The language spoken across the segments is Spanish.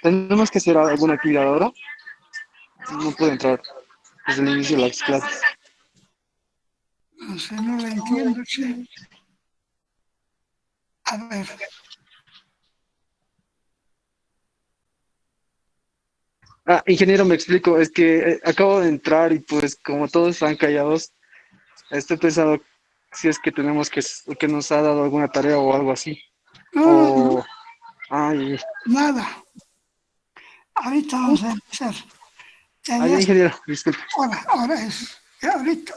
¿Tenemos que hacer alguna actividad ahora? No puedo entrar desde el inicio de las clases. No sé, no la entiendo, che. A ver. Ingeniero, me explico, es que acabo de entrar y pues como todos están callados, estoy pensando si es que tenemos que nos ha dado alguna tarea o algo así. No, no, no, O, ay, nada. Ahorita vamos a empezar. Ya, ingeniero, disculpe. ahora es. Ya, ahorita.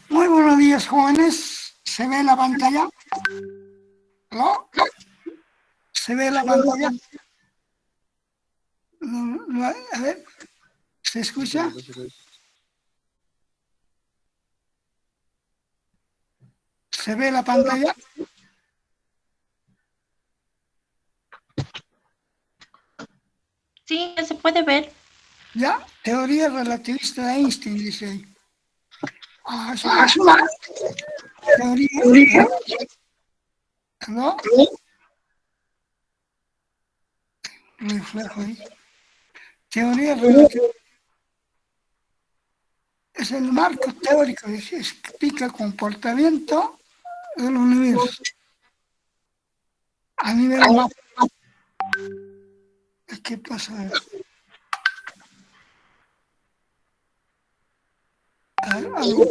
Muy buenos días, jóvenes. ¿Se ve la pantalla? ¿No? ¿Se ve la pantalla? A ver, ¿se escucha? ¿Se ve la pantalla? Sí, se puede ver. Ya, teoría relativista de Einstein, dice ahí. Es una teoría, ¿no? Reflejo ahí. Teoría relativista. Es el marco teórico que explica el comportamiento del universo a nivel más. ¿Qué pasa? Algo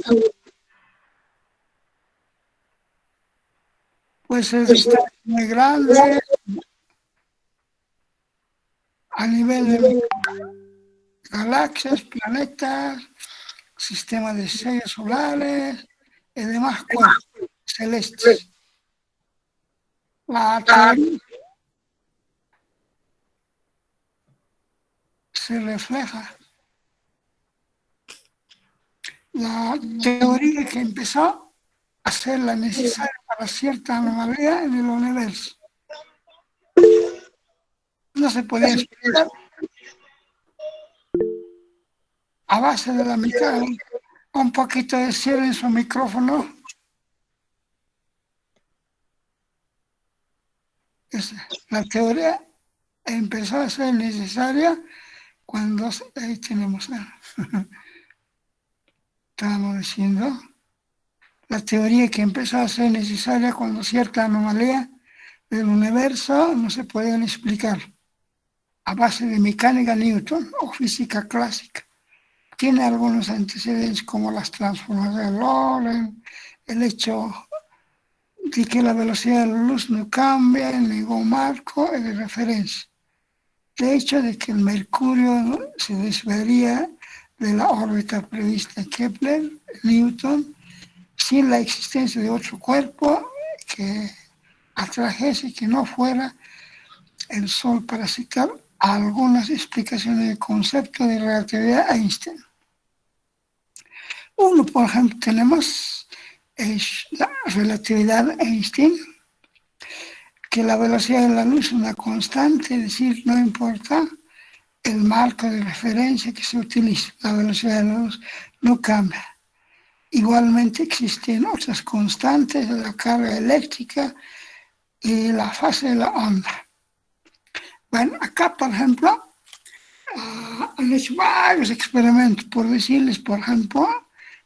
puede ser muy grande a nivel de galaxias, planetas, sistemas de estrellas solares y demás cuerpos celestes. La teoría se refleja. La teoría que empezó a ser la necesaria para cierta anomalía en el universo. No se podía explicar a base de la mecánica. Un poquito de cierre en su micrófono. La teoría empezó a ser necesaria cuando ahí tenemos estábamos diciendo la teoría que empezó a ser necesaria cuando cierta anomalía del universo no se podían explicar a base de mecánica Newton o física clásica. Tiene algunos antecedentes como las transformaciones de Lorentz, el hecho de que la velocidad de la luz no cambia en ningún marco de referencia. El hecho de que el Mercurio se desviaría de la órbita prevista en Kepler, Newton, sin la existencia de otro cuerpo que atrajese que no fuera el Sol, para citar algunas explicaciones del concepto de relatividad Einstein. Uno, por ejemplo, tenemos la relatividad Einstein, que la velocidad de la luz es una constante, es decir, no importa el marco de referencia que se utilice, la velocidad de la luz no cambia. Igualmente existen otras constantes de la carga eléctrica y la fase de la onda. Bueno, acá, por ejemplo, han hecho varios experimentos, por decirles, por ejemplo,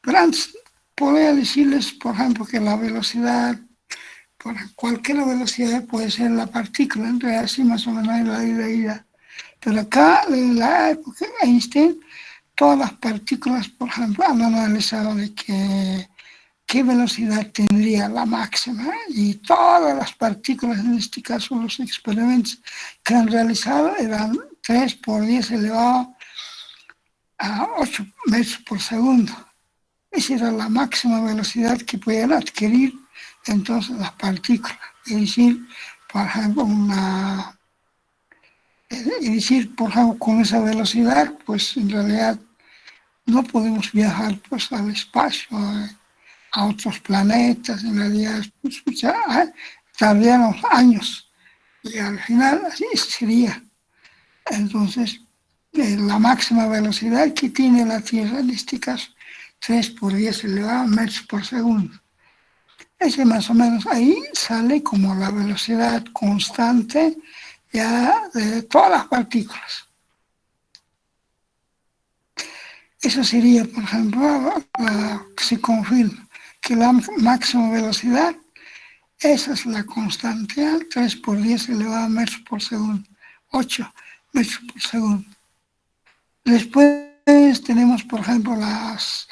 pero antes podría decirles, por ejemplo, que la velocidad, por cualquier velocidad puede ser la partícula, en realidad así más o menos es la idea. Pero acá, en la época de Einstein, todas las partículas, por ejemplo, han analizado de qué velocidad tendría la máxima y todas las partículas, en este caso los experimentos que han realizado eran 3 por 10 elevado a 8 metros por segundo. Esa era la máxima velocidad que podían adquirir entonces las partículas. Es decir, por ejemplo, con esa velocidad, pues en realidad no podemos viajar pues al espacio, a otros planetas, en realidad pues, ya tardaríamos años y al final así sería. Entonces, la máxima velocidad que tiene la Tierra, en este caso, 3 por 10 elevado a metros por segundo. Ese más o menos ahí sale como la velocidad constante ya de todas las partículas. Eso sería, por ejemplo, se confirma que la máxima velocidad, esa es la constante, 3 por 10 elevado a metros por segundo, 8 metros por segundo. Después tenemos, por ejemplo, las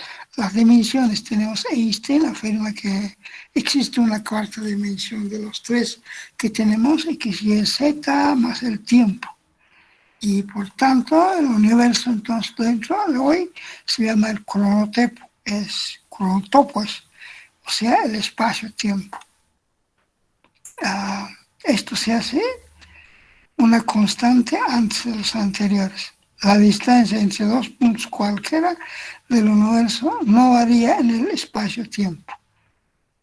dimensiones. Tenemos Einstein, afirma que existe una cuarta dimensión de los 3 que tenemos, X, Y, Z, más el tiempo. Y por tanto, el universo entonces dentro de hoy se llama el cronotopo, o sea, el espacio-tiempo. Esto se hace una constante antes de los anteriores. La distancia entre 2 puntos cualquiera del universo no varía en el espacio-tiempo.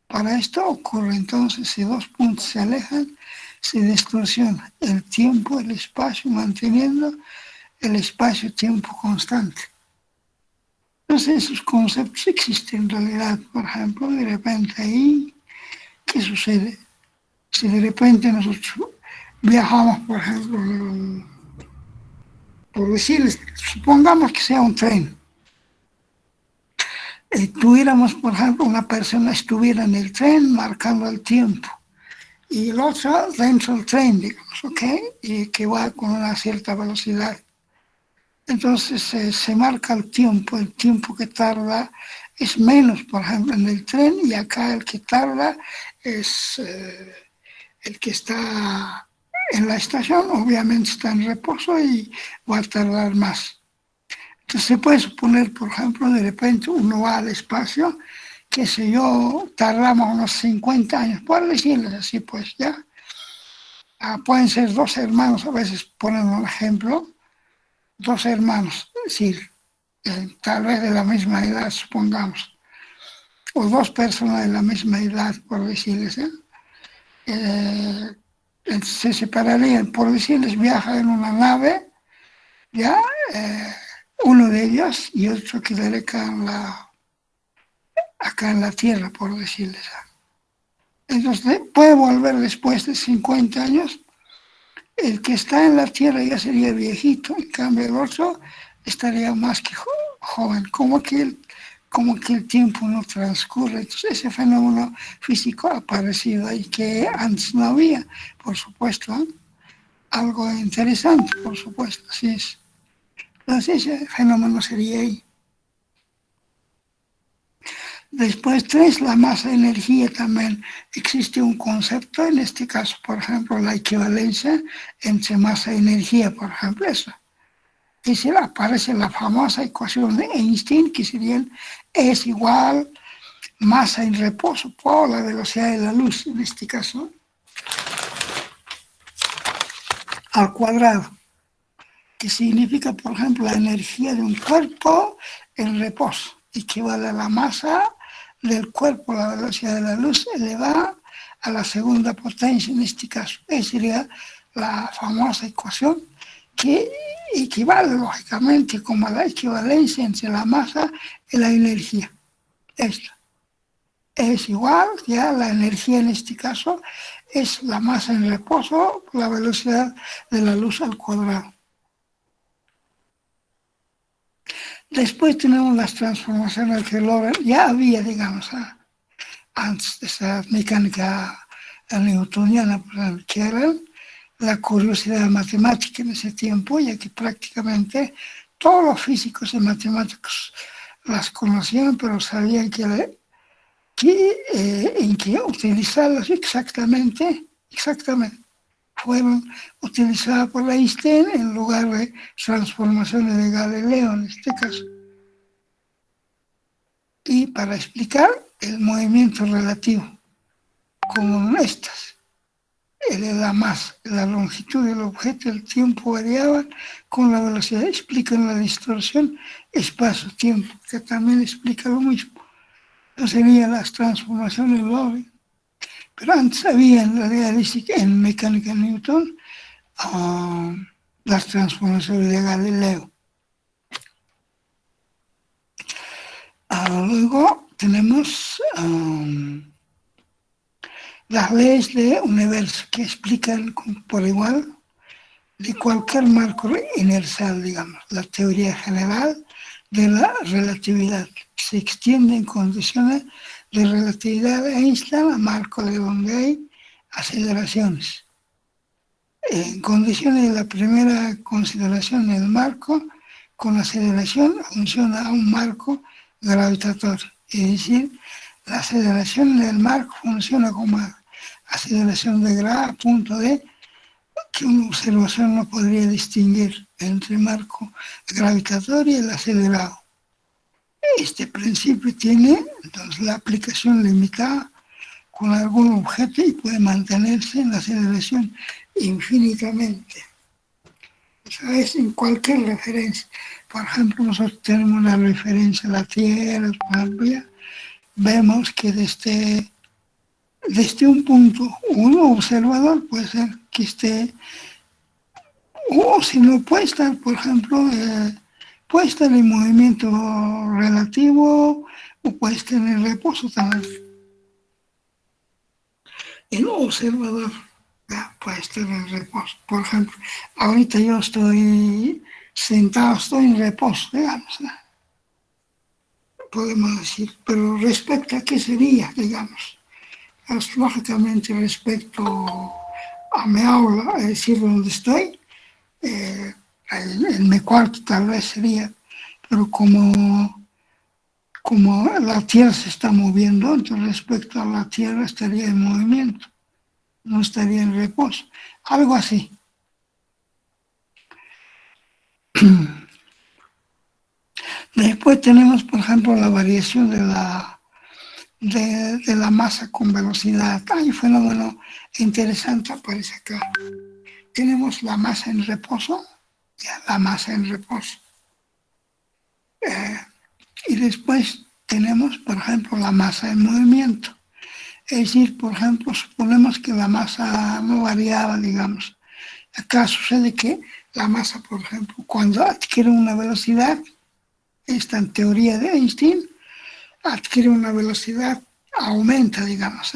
Para esto ocurre entonces, si 2 puntos se alejan, se distorsiona el tiempo, el espacio, manteniendo el espacio-tiempo constante. Entonces esos conceptos existen en realidad. Por ejemplo, de repente ahí, ¿qué sucede? Si de repente nosotros viajamos, por ejemplo, por decirles, supongamos que sea un tren. Tuviéramos, por ejemplo, una persona estuviera en el tren marcando el tiempo y el otro dentro del tren, digamos, ¿ok? Y que va con una cierta velocidad. Entonces se marca el tiempo que tarda es menos, por ejemplo, en el tren, y acá el que tarda es el que está en la estación, obviamente está en reposo y va a tardar más. Entonces se puede suponer, por ejemplo, de repente uno va al espacio, qué sé yo, tardamos unos 50 años, por decirles así, pues ya. Pueden ser 2 hermanos, a veces ponen un ejemplo, 2 hermanos, es decir, tal vez de la misma edad, supongamos, o 2 personas de la misma edad, por decirles, se separarían, por decirles, viajan en una nave, ya, uno de ellos y otro quedaría acá en la Tierra, por decirles. Entonces, puede volver después de 50 años. El que está en la Tierra ya sería viejito, en cambio el otro estaría más que joven, como que el tiempo no transcurre. Entonces, ese fenómeno físico ha aparecido ahí que antes no había, por supuesto, algo interesante, por supuesto, así es. Entonces, ese fenómeno sería ahí. Después 3, la masa-energía también. Existe un concepto, en este caso, por ejemplo, la equivalencia entre masa y energía, por ejemplo, eso. Y se aparece la famosa ecuación de Einstein, que sería es igual masa en reposo por la velocidad de la luz, en este caso, al cuadrado, que significa, por ejemplo, la energía de un cuerpo en reposo, equivale a la masa del cuerpo, la velocidad de la luz elevada a la segunda potencia, en este caso. Esa sería la famosa ecuación que equivale, lógicamente, como a la equivalencia entre la masa y la energía. Esto es igual, ya la energía en este caso es la masa en reposo, la velocidad de la luz al cuadrado. Después tenemos las transformaciones que logran, ya había, digamos, antes de esa mecánica newtoniana, que eran la curiosidad matemática en ese tiempo, ya que prácticamente todos los físicos y matemáticos las conocían, pero sabían en que utilizarlas exactamente, fueron utilizadas por Einstein en lugar de transformaciones de Galileo en este caso. Y para explicar el movimiento relativo, como estas, la masa, la longitud del objeto, el tiempo variaban con la velocidad, explican la distorsión espacio-tiempo, que también explica lo mismo. Eso serían las transformaciones Lorentz. Pero antes había en la realística, en mecánica de Newton, las transformaciones de Galileo. Luego tenemos las leyes del universo que explican por igual de cualquier marco inercial, digamos, la teoría general de la relatividad, que se extiende en condiciones de relatividad de Einstein a marco de donde hay aceleraciones. En condiciones de la primera consideración, el marco con aceleración funciona a un marco gravitatorio, es decir, la aceleración del marco funciona como aceleración de grado a punto de que una observación no podría distinguir entre el marco gravitatorio y el acelerado. Este principio tiene entonces la aplicación limitada con algún objeto y puede mantenerse en la aceleración infinitamente. Eso es en cualquier referencia. Por ejemplo, nosotros tenemos una referencia a la Tierra, vemos que desde un punto, un observador puede ser que esté, o si no puede estar, por ejemplo, puede estar en movimiento relativo o puede estar en reposo también. El observador puede estar en reposo. Por ejemplo, ahorita yo estoy sentado, estoy en reposo, digamos. Podemos decir, pero respecto a qué sería, digamos. Pues, lógicamente respecto a mi aula, es decir, donde estoy, en mi cuarto tal vez sería, pero como la Tierra se está moviendo, entonces respecto a la Tierra estaría en movimiento, no estaría en reposo, algo así. Después tenemos, por ejemplo, la variación de la masa con velocidad. Hay un fenómeno interesante, aparece acá. Tenemos la masa en reposo, la masa en reposo. Y después tenemos, por ejemplo, la masa en movimiento. Es decir, por ejemplo, suponemos que la masa no variaba, digamos. Acá sucede que la masa, por ejemplo, cuando adquiere una velocidad, esta en teoría de Einstein, adquiere una velocidad, aumenta, digamos,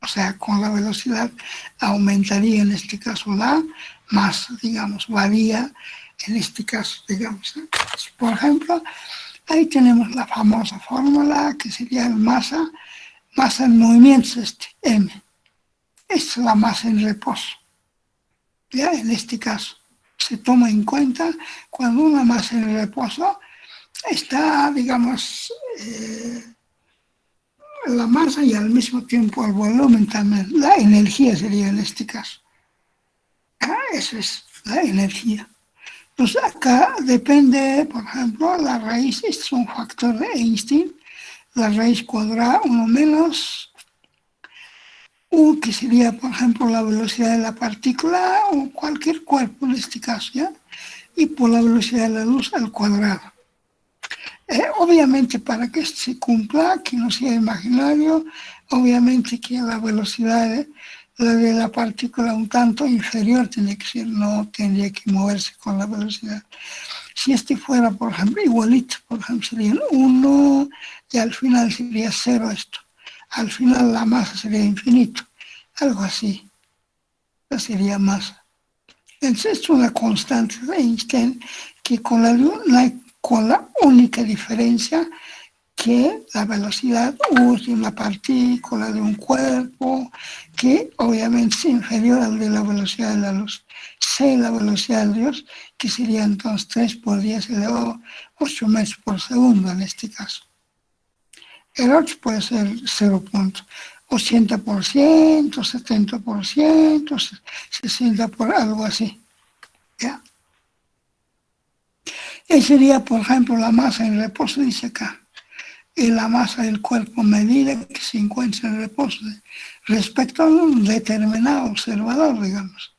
o sea, con la velocidad aumentaría en este caso la masa, digamos, varía en este caso, digamos. Por ejemplo, ahí tenemos la famosa fórmula que sería masa en movimiento, M. Esta es la masa en reposo. ¿Ya? En este caso, se toma en cuenta cuando una masa en reposo está, digamos, la masa y al mismo tiempo el volumen también. La energía sería en este caso. Eso es la energía. Entonces acá depende, por ejemplo, la raíz, este es un factor de Einstein, la raíz cuadrada 1 menos U, que sería, por ejemplo, la velocidad de la partícula o cualquier cuerpo en este caso, ¿ya? Y por la velocidad de la luz al cuadrado. Obviamente para que esto se cumpla, que no sea imaginario, obviamente que la velocidad de la partícula un tanto inferior tiene que ser, no tendría que moverse con la velocidad. Si este fuera, por ejemplo, igualito, por ejemplo, sería 1 y al final sería 0 esto. Al final la masa sería infinito, algo así. Esa sería masa. Entonces es una constante de Einstein que con la única diferencia que la velocidad U de una partícula de un cuerpo, que obviamente es inferior al de la velocidad de la luz. C, la velocidad de Dios, que sería entonces 3 por 10 elevado a 8 metros por segundo en este caso. El otro puede ser 0,80%, 70%, 60%, algo así. ¿Ya? Y sería, por ejemplo, la masa en reposo, dice acá. Y la masa del cuerpo medida que se encuentra en reposo respecto a un determinado observador, digamos.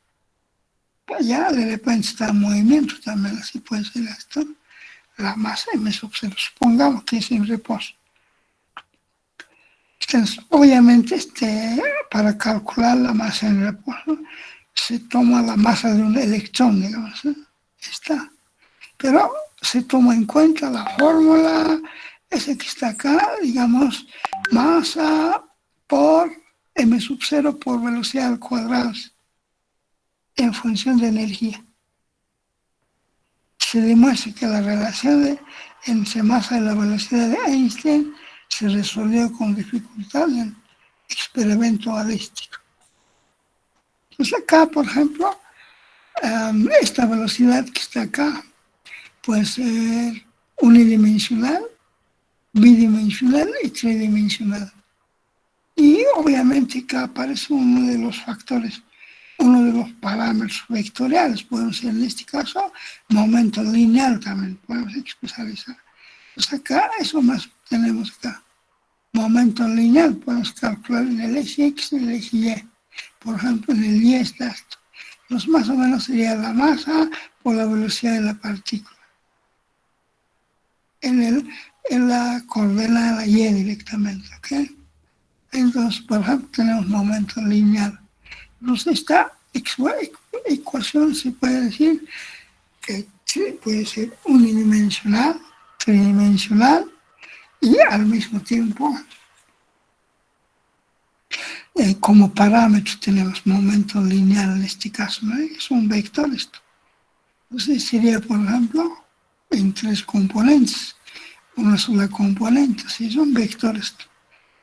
Pues ya de repente está en movimiento también, así puede ser esto. La masa en ese observador, supongamos que es en reposo. Entonces, obviamente, para calcular la masa en reposo, se toma la masa de un electrón, digamos, ¿eh? Está. Pero se toma en cuenta la fórmula, ese que está acá, digamos, masa por m⁻0 por velocidad al cuadrado, en función de energía. Se demuestra que la relación entre masa y la velocidad de Einstein se resolvió con dificultad en experimento balístico. Entonces acá, por ejemplo, esta velocidad que está acá puede ser unidimensional, bidimensional y tridimensional. Y obviamente acá aparece uno de los factores, uno de los parámetros vectoriales, podemos ser en este caso momento lineal también, podemos expresar eso. Pues acá, eso más tenemos acá. Momento lineal, podemos calcular en el eje X y en el eje Y. Por ejemplo, en el Y está esto. Pues más o menos sería la masa por la velocidad de la partícula. En la coordenada Y directamente, ¿ok? Entonces, por ejemplo, tenemos momento lineal. Entonces, esta ecuación se puede decir que puede ser unidimensional, tridimensional y al mismo tiempo como parámetro tenemos momento lineal en este caso, ¿no? Es un vector esto. Entonces sería, por ejemplo, en 3 componentes, una sola componente, si es un vector esto.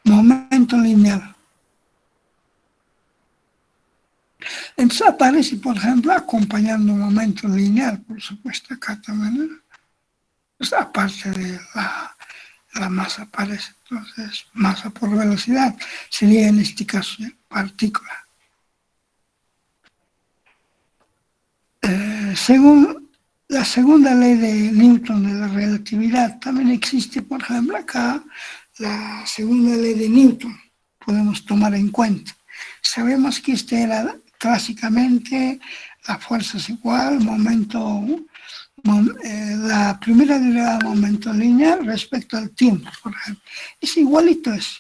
Momento lineal. Entonces aparece, por ejemplo, acompañando un momento lineal, por supuesto, acá también, ¿no? Pues aparte de la masa aparece, entonces, masa por velocidad, sería en este caso partícula. Según la segunda ley de Newton de la relatividad, también existe, por ejemplo, acá la segunda ley de Newton, podemos tomar en cuenta. Sabemos que era clásicamente la fuerza es igual, la primera derivada de momento lineal respecto al tiempo, por ejemplo. Es igualito eso,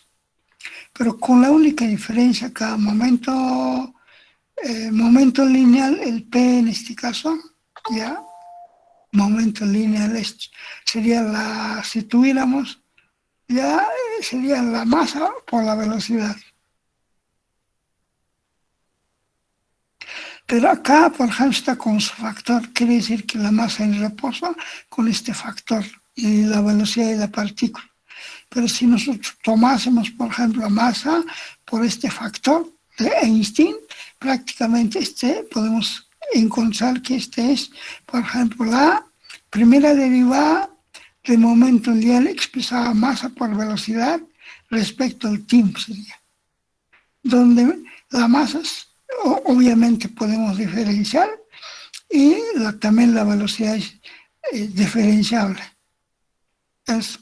pero con la única diferencia acá, momento lineal, el P en este caso, ya, momento lineal, esto sería si tuviéramos, ya sería la masa por la velocidad. Pero acá, por ejemplo, está con su factor, quiere decir que la masa en reposo con este factor y la velocidad de la partícula. Pero si nosotros tomásemos, por ejemplo, la masa por este factor de Einstein, prácticamente podemos encontrar que es, por ejemplo, la primera derivada de momento lineal expresada masa por velocidad respecto al tiempo sería. Donde la masa obviamente podemos diferenciar y también la velocidad es diferenciable.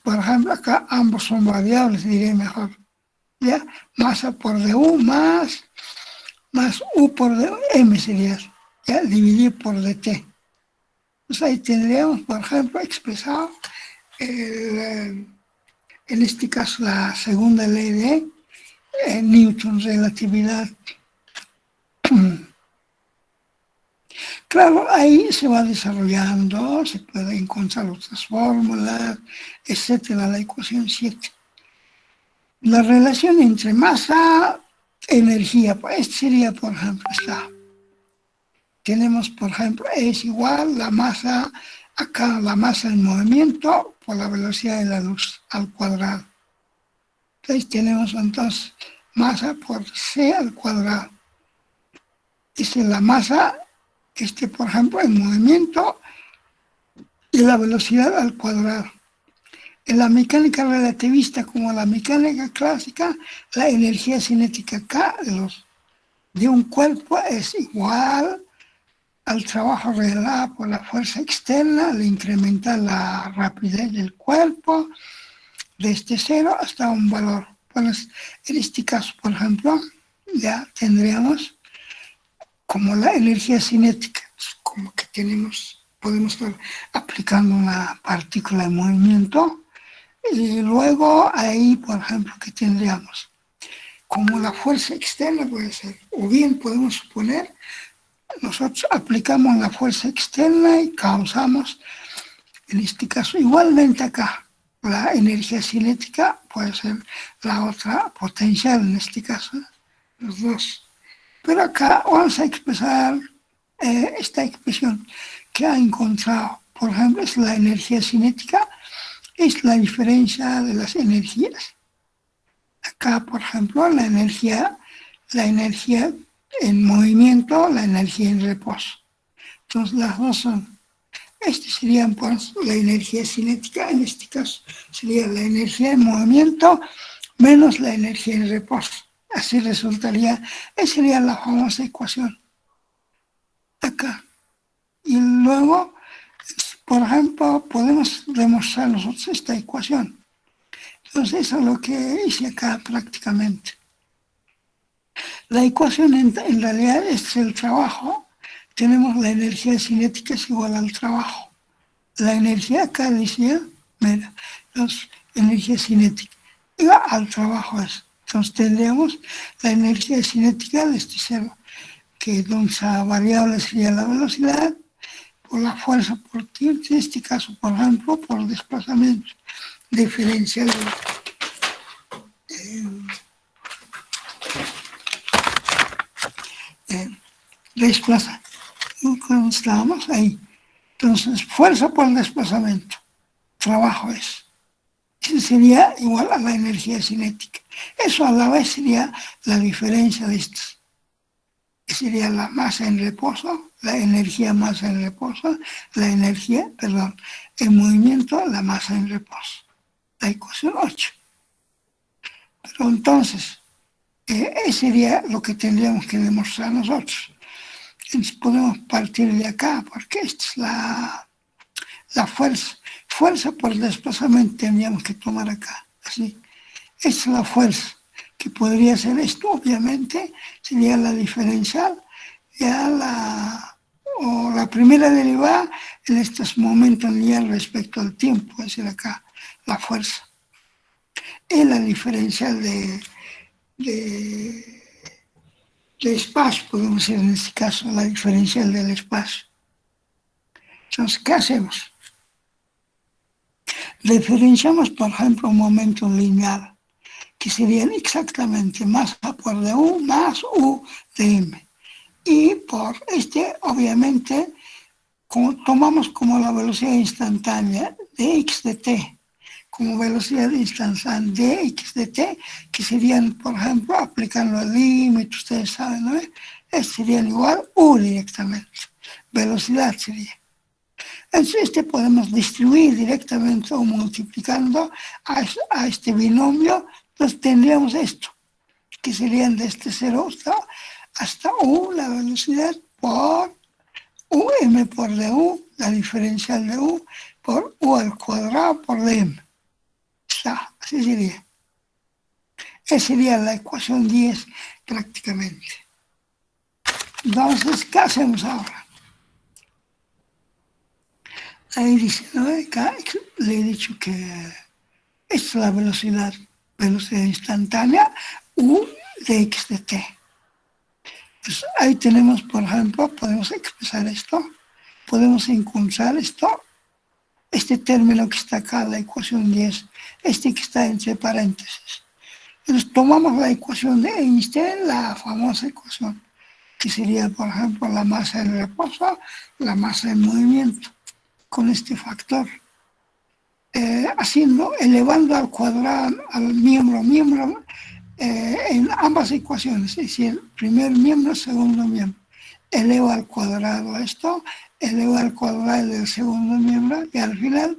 Por ejemplo, acá ambos son variables, diré mejor. ¿Ya? Masa por du más u por m sería, ¿ya? Dividir por dt. Pues ahí tendríamos, por ejemplo, expresado en este caso la segunda ley de Newton, relatividad. Claro, ahí se va desarrollando, se pueden encontrar otras fórmulas, etcétera, la ecuación 7. La relación entre masa e energía, pues sería, por ejemplo, esta. Tenemos, por ejemplo, es igual la masa, acá la masa en movimiento por la velocidad de la luz. al cuadrado. Entonces tenemos entonces masa por C al cuadrado. Esa es la masa, por ejemplo, en movimiento y la velocidad al cuadrado. En la mecánica relativista como la mecánica clásica, la energía cinética K de un cuerpo es igual al trabajo realizado por la fuerza externa al incrementar la rapidez del cuerpo desde cero hasta un valor. Pues en este caso, por ejemplo, ya tendríamos como la energía cinética, como que podemos estar aplicando una partícula en movimiento, y luego ahí, por ejemplo, que tendríamos como la fuerza externa puede ser, o bien podemos suponer, nosotros aplicamos la fuerza externa y causamos, en este caso, igualmente acá, la energía cinética puede ser la otra potencial, en este caso, los dos. Pero acá vamos a expresar esta expresión que ha encontrado, por ejemplo, es la energía cinética, es la diferencia de las energías. Acá, por ejemplo, la energía en movimiento, la energía en reposo. Entonces, las dos son. Este sería pues, la energía cinética, en este caso sería la energía en movimiento menos la energía en reposo. Así resultaría, esa sería la famosa ecuación. Acá. Y luego, por ejemplo, podemos demostrar nosotros esta ecuación. Entonces, eso es lo que hice acá prácticamente. La ecuación en realidad es el trabajo. Tenemos la energía cinética es igual al trabajo. La energía acá decía, mira, energía cinética igual al trabajo es. Entonces tendríamos la energía cinética de este cero, que esa variable sería la velocidad, por la fuerza por tiempo, en este caso, por ejemplo, por desplazamiento diferencial desplaza. ¿Cómo estábamos? Ahí. Entonces, fuerza por desplazamiento, trabajo es. Eso sería igual a la energía cinética. Eso a la vez sería la diferencia de estos. Sería la masa en reposo, la energía masa en reposo, en movimiento, la masa en reposo. La ecuación 8. Pero entonces, eso sería lo que tendríamos que demostrar nosotros. Entonces podemos partir de acá, porque esta es la fuerza. Fuerza por desplazamiento tendríamos que tomar acá. Así. Esta es la fuerza, que podría ser esto, obviamente, sería la diferencial, ya la primera derivada en estos momentos lineal respecto al tiempo, es decir, acá, la fuerza. Es la diferencial de espacio, podemos decir en este caso, la diferencial del espacio. Entonces, ¿qué hacemos? Diferenciamos, por ejemplo, un momento lineal, que serían exactamente masa por du más u de m. Y por obviamente, tomamos como la velocidad instantánea de x de t, como velocidad instantánea de x de t, que serían, por ejemplo, aplicando el límite, ustedes saben, ¿no? Serían igual u directamente. Velocidad sería. Entonces, podemos distribuir directamente o multiplicando a este binomio, entonces tendríamos esto, que serían de este 0 hasta u, la velocidad, por m por du, la diferencial de u, por u al cuadrado por dm. Está, así sería. Esa sería la ecuación 10 prácticamente. Entonces, ¿qué hacemos ahora? Ahí dice, ¿no? Acá le he dicho que es la velocidad instantánea u de x de t. Pues ahí tenemos, por ejemplo, podemos expresar esto, podemos encontrar esto, este término que está acá, la ecuación 10, que está entre paréntesis. Entonces tomamos la ecuación de Einstein, la famosa ecuación, que sería, por ejemplo, la masa en reposo, la masa en movimiento, con este factor. elevando al cuadrado, al miembro, en ambas ecuaciones, es decir, primer miembro, segundo miembro. Elevo al cuadrado esto, elevo al cuadrado del segundo miembro, y al final,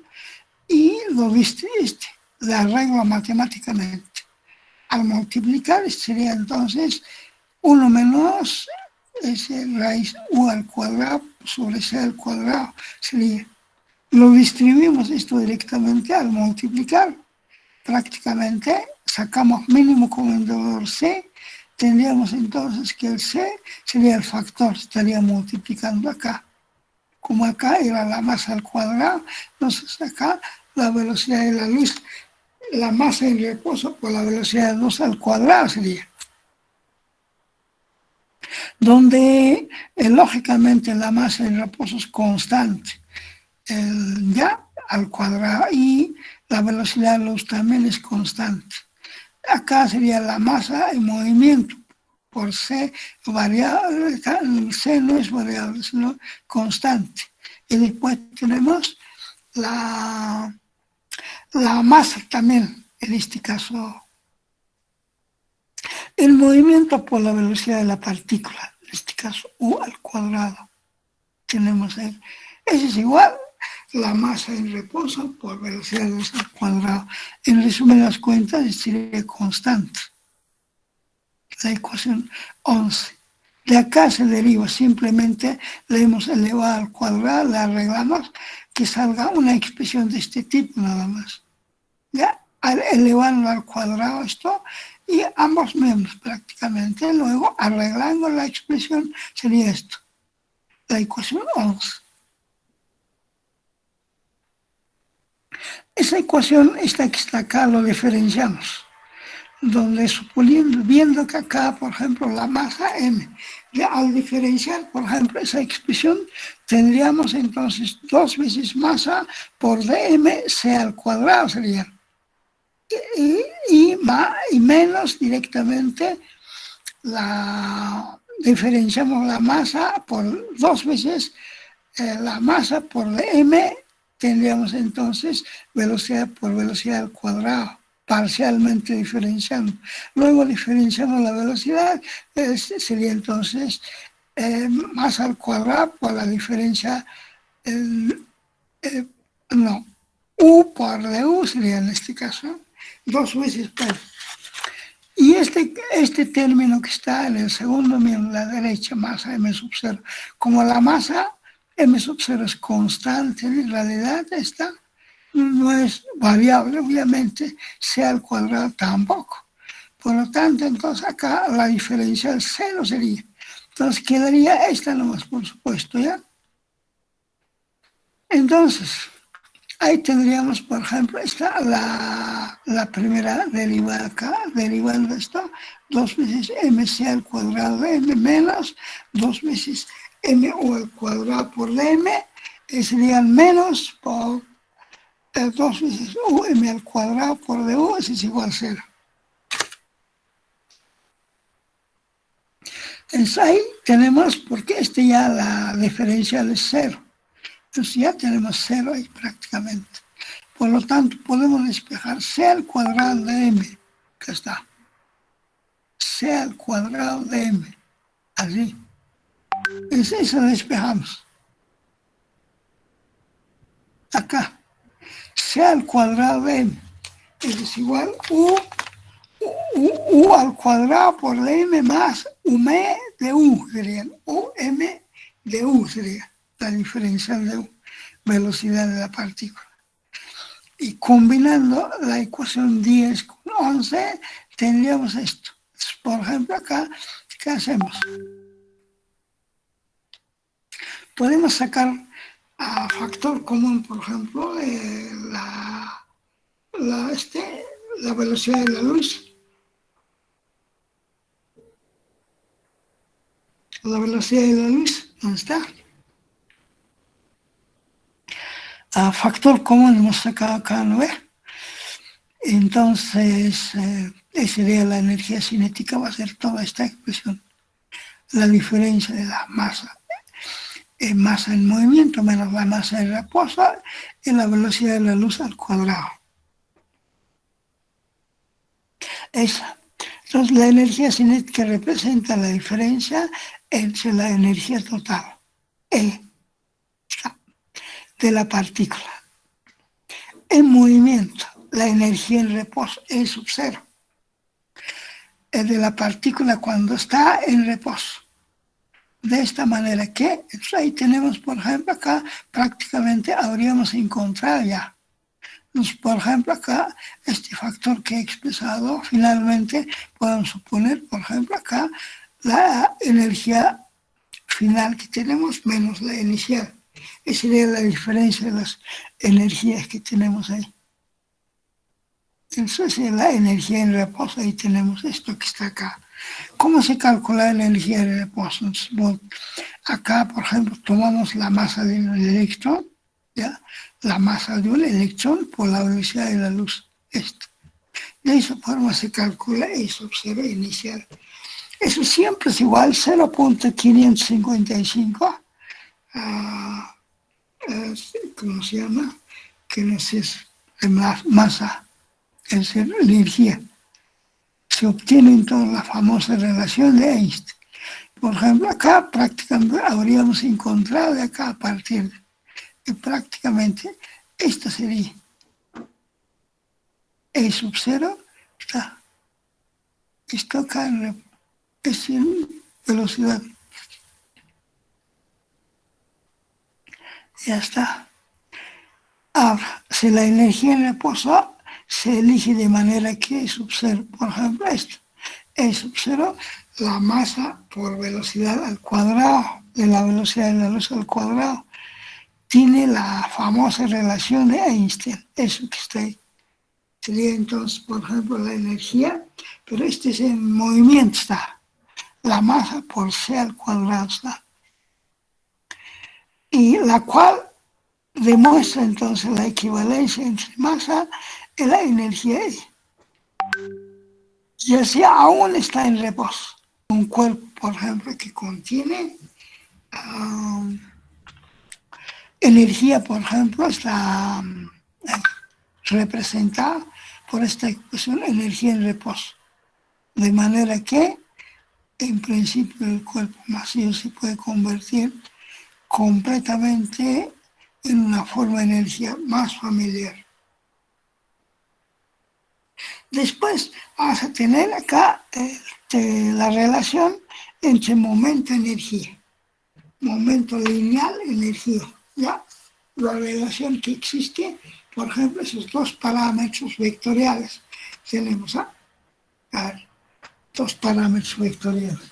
y lo arreglo matemáticamente. Al multiplicar sería entonces 1 menos raíz u al cuadrado sobre c al cuadrado. Sería. Lo distribuimos esto directamente al multiplicar. Prácticamente sacamos mínimo común divisor c. Tendríamos entonces que el c sería el factor, estaría multiplicando acá. Como acá era la masa al cuadrado, entonces acá la velocidad de la luz, la masa en reposo por la velocidad de la luz al cuadrado sería. Donde lógicamente la masa en reposo es constante, ya al cuadrado, y la velocidad de la luz también es constante. Acá sería la masa en movimiento, por C variable, C no es variable, sino constante. Y después tenemos la masa también, en este caso, el movimiento por la velocidad de la partícula, en este caso U al cuadrado. Tenemos ahí. Eso es igual la masa en reposo por velocidad de luz al cuadrado. En resumen, las cuentas sería constante. La ecuación 11. De acá se deriva, simplemente le hemos elevado al cuadrado, le arreglamos que salga una expresión de este tipo nada más. Ya, al elevarlo al cuadrado esto, y ambos miembros prácticamente, luego arreglando la expresión sería esto, la ecuación 11. Esa ecuación, esta que está acá, lo diferenciamos, donde suponiendo, viendo que acá, por ejemplo, la masa m, ya al diferenciar, por ejemplo, esa expresión, tendríamos entonces 2 veces masa por dm c al cuadrado sería. Y menos directamente diferenciamos la masa por 2 veces la masa por m, tendríamos entonces velocidad por velocidad al cuadrado, parcialmente diferenciando. Luego diferenciamos la velocidad, sería entonces masa al cuadrado por la diferencia, u por du sería en este caso 2 veces por. Y este término que está en el segundo miembro a la derecha, masa m sub 0, como la masa m sub 0 es constante, en realidad esta no es variable, obviamente, c al cuadrado tampoco. Por lo tanto, entonces acá la diferencia es 0 sería. Entonces quedaría esta nomás, por supuesto, ¿ya? Entonces, ahí tendríamos, por ejemplo, la primera derivada acá, derivando esto, 2 veces mc al cuadrado de m menos 2 veces mu al cuadrado por dm, serían menos por 2 veces um al cuadrado por du, eso es igual a 0. Entonces ahí tenemos, porque ya la diferencial es 0. Entonces ya tenemos 0 ahí prácticamente. Por lo tanto, podemos despejar c al cuadrado de m, que está, c al cuadrado de m, así. Eso lo despejamos. Acá, c al cuadrado de m es igual u al cuadrado por dm más um de u, serían um de u, sería la diferencial de u, velocidad de la partícula. Y combinando la ecuación 10 con 11, tendríamos esto. Por ejemplo, acá, ¿qué hacemos? Podemos sacar a factor común, por ejemplo, la velocidad de la luz. La velocidad de la luz, ¿dónde está? A factor común hemos sacado acá, ¿no ve? Entonces, esa sería la energía cinética, va a ser toda esta expresión, la diferencia de la masa masa en movimiento menos la masa en reposo y la velocidad de la luz al cuadrado. Esa. Entonces la energía cinética representa la diferencia entre la energía total, E, de la partícula. En movimiento, la energía en reposo, E sub cero. El de la partícula cuando está en reposo. De esta manera que ahí tenemos, por ejemplo, acá prácticamente habríamos encontrado ya. Por ejemplo, acá este factor que he expresado, finalmente podemos suponer, por ejemplo, acá la energía final que tenemos menos la inicial. Esa sería la diferencia de las energías que tenemos ahí. Eso es la energía en reposo, ahí tenemos esto que está acá. ¿Cómo se calcula la energía en reposo? Entonces, bueno, acá, por ejemplo, tomamos la masa de un electrón, ¿ya? La masa de un electrón por la velocidad de la luz, esto. De esa forma se calcula eso, cero inicial. Eso siempre es igual, 0.555, ¿cómo se llama? Que no es de masa, es decir, energía. Se obtiene entonces la famosa relación de Einstein. Por ejemplo, acá prácticamente habríamos encontrado de acá a partir de prácticamente esto sería E sub cero, está, esto acá es en velocidad. Ya está. Ahora, si la energía en reposo se elige de manera que E sub cero, por ejemplo, esto, E sub cero, la masa por velocidad al cuadrado, de la velocidad de la luz al cuadrado, tiene la famosa relación de Einstein, eso que está ahí. Sería entonces, por ejemplo, la energía, pero este es en movimiento, está. La masa por C al cuadrado está. Y la cual demuestra entonces la equivalencia entre masa y la energía E. Y así aún está en reposo. Un cuerpo, por ejemplo, que contiene energía, por ejemplo, está representada por esta expresión energía en reposo. De manera que, en principio, el cuerpo masivo se puede convertir completamente en una forma de energía más familiar. Después vamos a tener acá la relación entre momento y energía. Momento lineal, energía. ¿Ya? La relación que existe, por ejemplo, esos dos parámetros vectoriales. Tenemos a ver, dos parámetros vectoriales.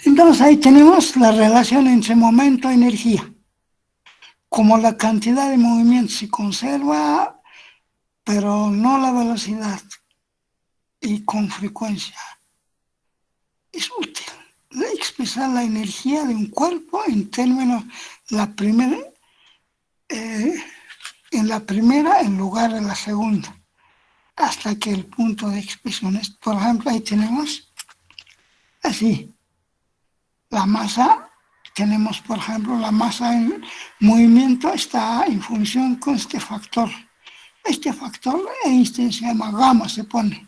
Entonces ahí tenemos la relación entre momento y energía. Como la cantidad de movimiento se conserva, pero no la velocidad y con frecuencia. Es útil expresar la energía de un cuerpo en términos, la primera, en la primera en lugar de la segunda, hasta que el punto de expresión es, por ejemplo, ahí tenemos así, la masa, tenemos por ejemplo la masa en movimiento está en función con este factor. Este factor Einstein se llama gamma, se pone.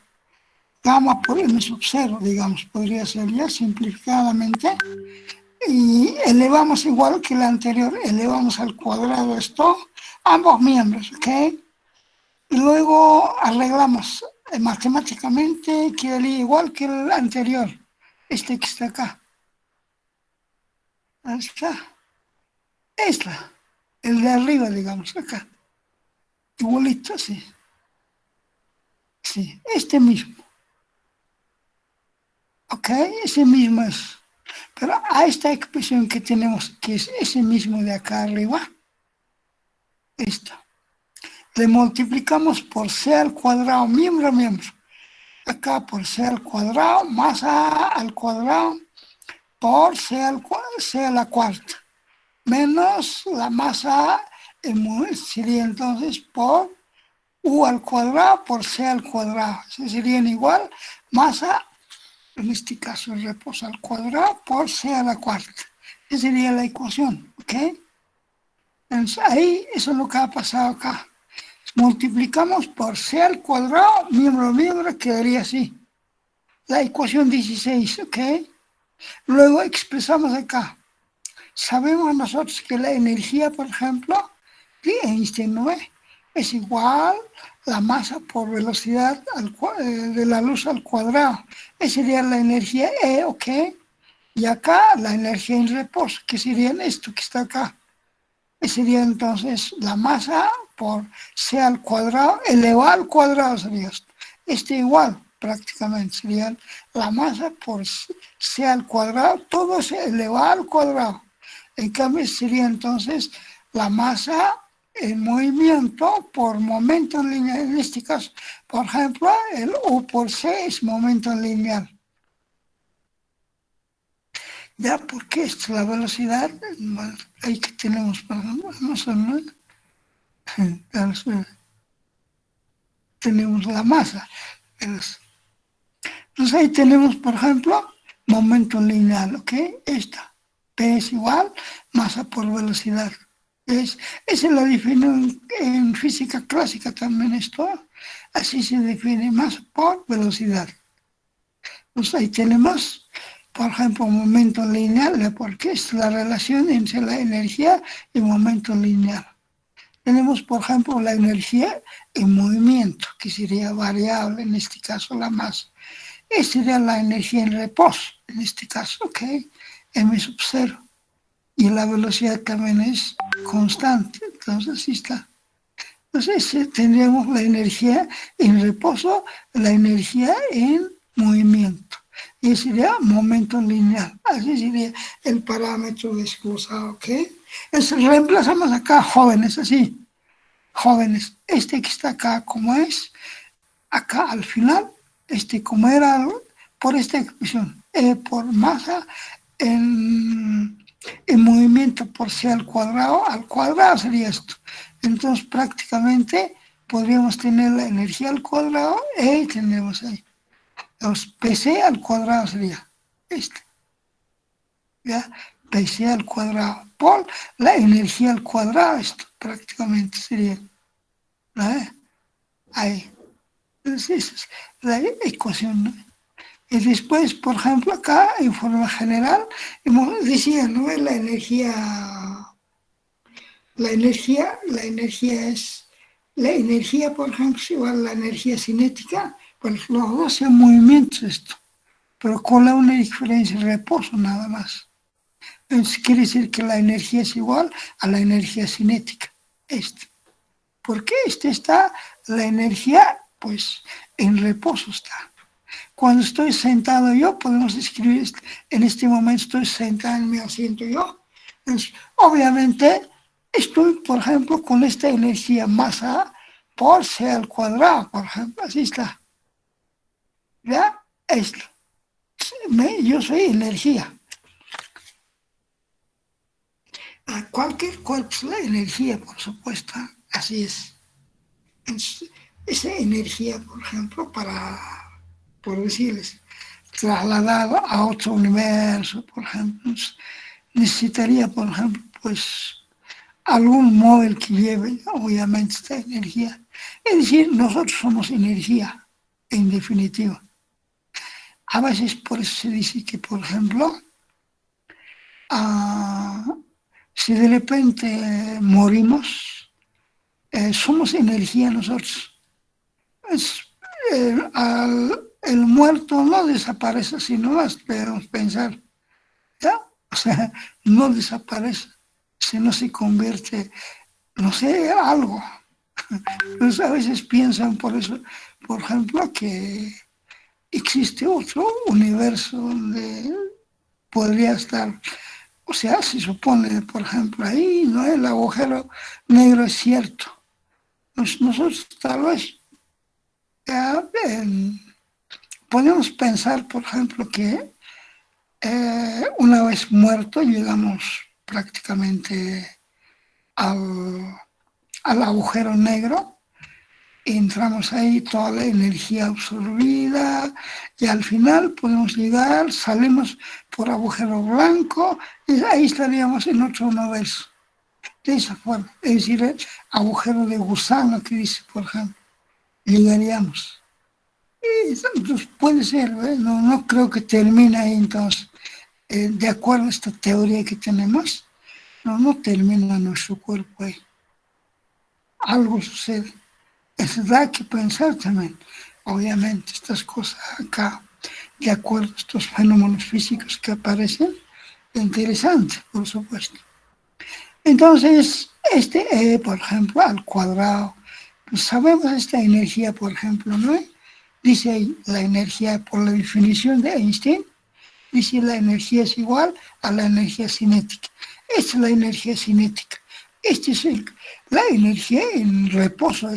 Gamma por m sub 0, digamos, podría ser ya simplificadamente. Y elevamos igual que el anterior, elevamos al cuadrado esto, ambos miembros, ¿ok? Y luego arreglamos matemáticamente, quedaría igual que el anterior, este que está acá. Ahí está. Esta, el de arriba, digamos, acá. Igualito, sí. Sí, este mismo. ¿Ok? Ese mismo es. Pero a esta expresión que tenemos, que es ese mismo de acá arriba, esto, le multiplicamos por c al cuadrado, miembro a miembro. Acá por c al cuadrado, más a al cuadrado, por c a la cuarta, menos la masa, sería entonces por u al cuadrado por c al cuadrado. Eso serían igual, masa, en este caso el reposo al cuadrado por c a la cuarta. Esa sería la ecuación, ¿ok? Entonces ahí, eso es lo que ha pasado acá. Multiplicamos por c al cuadrado, miembro a miembro, quedaría así. La ecuación 16, ¿ok? Luego expresamos acá. Sabemos nosotros que la energía, por ejemplo, de Einstein, ¿no es igual la masa por velocidad de la luz al cuadrado? Esa sería la energía E, ¿ok? Y acá la energía en reposo, que sería esto que está acá. Sería entonces la masa por c al cuadrado, elevado al cuadrado sería esto. Este igual, prácticamente, sería la masa por c al cuadrado, todo se eleva al cuadrado. En cambio, sería entonces la masa en movimiento por momento lineal. En este caso, por ejemplo, el U por C es momento lineal. Ya, porque es la velocidad, ahí que tenemos, por ejemplo, no son, ¿no? Tenemos la masa. Entonces ahí tenemos, por ejemplo, momento lineal, ¿ok? Esta. P es igual, masa por velocidad. Esa la define en física clásica también esto. Así se define masa por velocidad. Entonces ahí tenemos, por ejemplo, momento lineal, porque es la relación entre la energía y momento lineal. Tenemos, por ejemplo, la energía en movimiento, que sería variable, en este caso la masa. Esa sería la energía en reposo, en este caso, ¿ok? M sub 0. Y la velocidad también es constante, entonces así está. Entonces tendríamos la energía en reposo, la energía en movimiento. Y sería momento lineal. Así sería el parámetro desglosado, ¿ok? Entonces reemplazamos acá jóvenes, así. Jóvenes, este que está acá como es, acá al final, como era por esta expresión, por masa en movimiento por c al cuadrado sería esto. Entonces prácticamente podríamos tener la energía al cuadrado, y tenemos ahí. Los PC al cuadrado sería este. ¿Ya? PC al cuadrado por la energía al cuadrado, esto prácticamente sería. ¿No? Ahí. Entonces, esa es la ecuación, ¿no? Y después, por ejemplo, acá, en forma general, decía, ¿no? La energía, por ejemplo, es igual a la energía cinética, pues los dos son movimientos esto, pero con una diferencia de reposo nada más. Entonces quiere decir que la energía es igual a la energía cinética, esto. ¿Por qué está la energía? Pues en reposo está. Cuando estoy sentado yo, podemos escribir, en este momento estoy sentado en mi asiento yo. Entonces, obviamente, estoy, por ejemplo, con esta energía masa por C al cuadrado, por ejemplo, así está. ¿Ya? Esto. Yo soy energía. Cualquier cuerpo es la energía, por supuesto, así es. Entonces, esa energía, por ejemplo, por decirles, trasladado a otro universo, por ejemplo, necesitaría, por ejemplo, pues algún móvil que lleve, obviamente, esta energía. Es decir, nosotros somos energía, en definitiva. A veces por eso se dice que, por ejemplo, si de repente morimos, somos energía nosotros. Es, el muerto no desaparece, sino más debemos pensar, ¿ya? O sea, no desaparece, sino se convierte, no sé, algo. Entonces a veces piensan por eso, por ejemplo, que existe otro universo donde podría estar, o sea, se supone, por ejemplo, ahí, ¿no? El agujero negro es cierto. Nosotros tal vez ya, podemos pensar, por ejemplo, que una vez muerto llegamos prácticamente al agujero negro, entramos ahí, toda la energía absorbida, y al final podemos llegar, salimos por agujero blanco, y ahí estaríamos en otro universo. De esa forma, es decir, el agujero de gusano que dice, por ejemplo, llegaríamos. Entonces puede ser, no creo que termine ahí entonces. De acuerdo a esta teoría que tenemos, no termina nuestro cuerpo ahí. Algo sucede. Eso da que pensar también. Obviamente, estas cosas acá, de acuerdo a estos fenómenos físicos que aparecen, es interesante, por supuesto. Entonces, por ejemplo, al cuadrado, pues sabemos esta energía, por ejemplo, ¿no? Dice ahí, la energía, por la definición de Einstein, dice la energía es igual a la energía cinética. Esta es la energía cinética. Esta es la energía en reposo.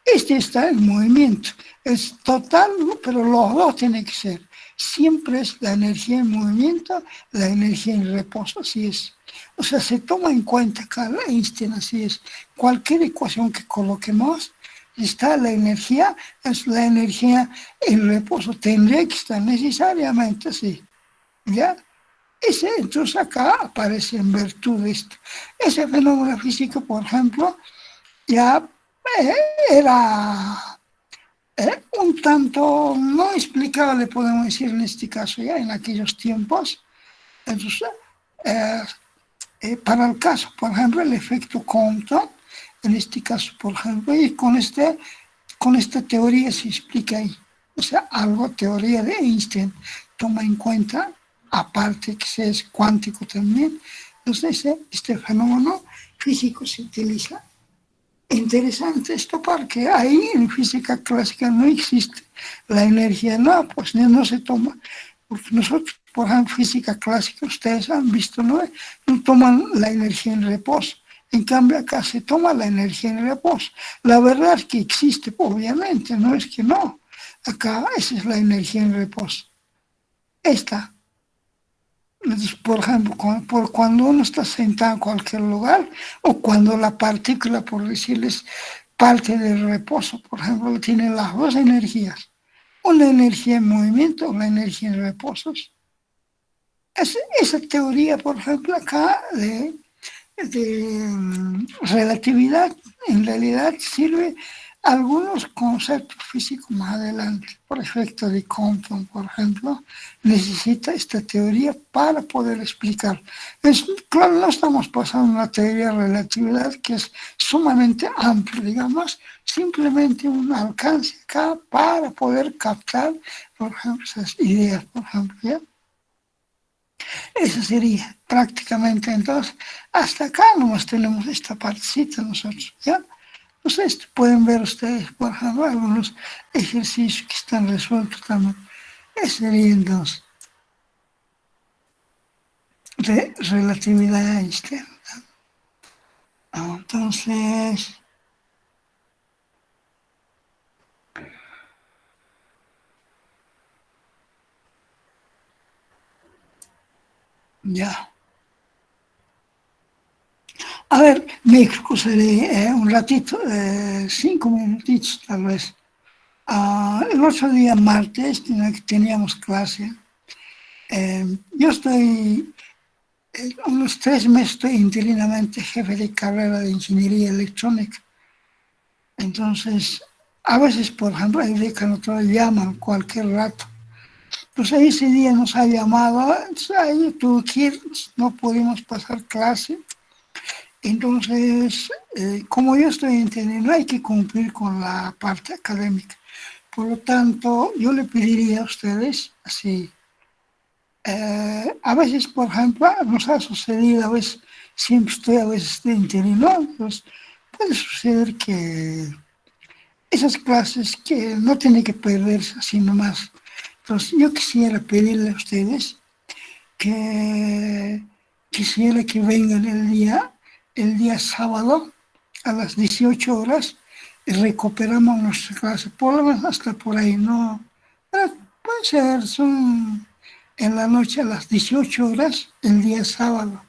Este está en movimiento. Es total, pero los dos tienen que ser. Siempre es la energía en movimiento, la energía en reposo, así es. O sea, se toma en cuenta acá la Einstein, así es. Cualquier ecuación que coloquemos, está la energía, es la energía en reposo. Tendría que estar necesariamente así. ¿Ya? Entonces acá aparece en virtud de esto. Ese fenómeno físico, por ejemplo, ya era un tanto no explicable, podemos decir en este caso, ya en aquellos tiempos. Entonces, para el caso, por ejemplo, el efecto Compton, en este caso, por ejemplo, y con esta teoría se explica ahí. O sea, algo, teoría de Einstein, toma en cuenta, aparte que es cuántico también. Entonces, este fenómeno físico se utiliza. Interesante esto porque ahí en física clásica no existe la energía, no, pues no se toma, porque nosotros, por ejemplo, física clásica, ustedes han visto, no toman la energía en reposo, en cambio acá se toma la energía en reposo. La verdad es que existe, obviamente, no es que no, acá esa es la energía en reposo, esta. Entonces, por ejemplo, cuando uno está sentado en cualquier lugar o cuando la partícula, por decirles, parte del reposo, por ejemplo, tiene las dos energías, una energía en movimiento, una energía en reposo. Esa teoría, por ejemplo, acá de relatividad, en realidad sirve algunos conceptos físicos más adelante. Por efecto de Compton, por ejemplo, necesita esta teoría para poder explicar. Claro, no estamos pasando una teoría de relatividad que es sumamente amplia, digamos, simplemente un alcance acá para poder captar, por ejemplo, esas ideas, por ejemplo, ¿ya? Eso sería prácticamente. Entonces, hasta acá nomás tenemos esta partecita nosotros, ¿ya? Entonces, pueden ver ustedes, por ejemplo, algunos ejercicios que están resueltos también Ese sería entonces relatividad de Einstein. Entonces, ya. A ver, me excusaré un ratito, 5 minutitos tal vez. El otro día, martes, teníamos clase. Yo estoy, unos 3 meses, estoy interinamente jefe de carrera de ingeniería electrónica. Entonces, a veces, por ejemplo, el decano todo llaman cualquier rato. Pues ese día nos ha llamado, ahí tuve que ir, no pudimos pasar clase. Entonces, como yo estoy entendiendo, hay que cumplir con la parte académica. Por lo tanto, yo le pediría a ustedes, así, a veces, por ejemplo, nos ha sucedido, a veces siempre estoy, a veces estoy interino, entonces puede suceder que esas clases que no tienen que perderse así nomás. Entonces, yo quisiera pedirle a ustedes que quisiera que vengan el día sábado a las 18 horas y recuperamos nuestra clase, por lo menos hasta por ahí, no, puede ser, son en la noche a las 18 horas el día sábado,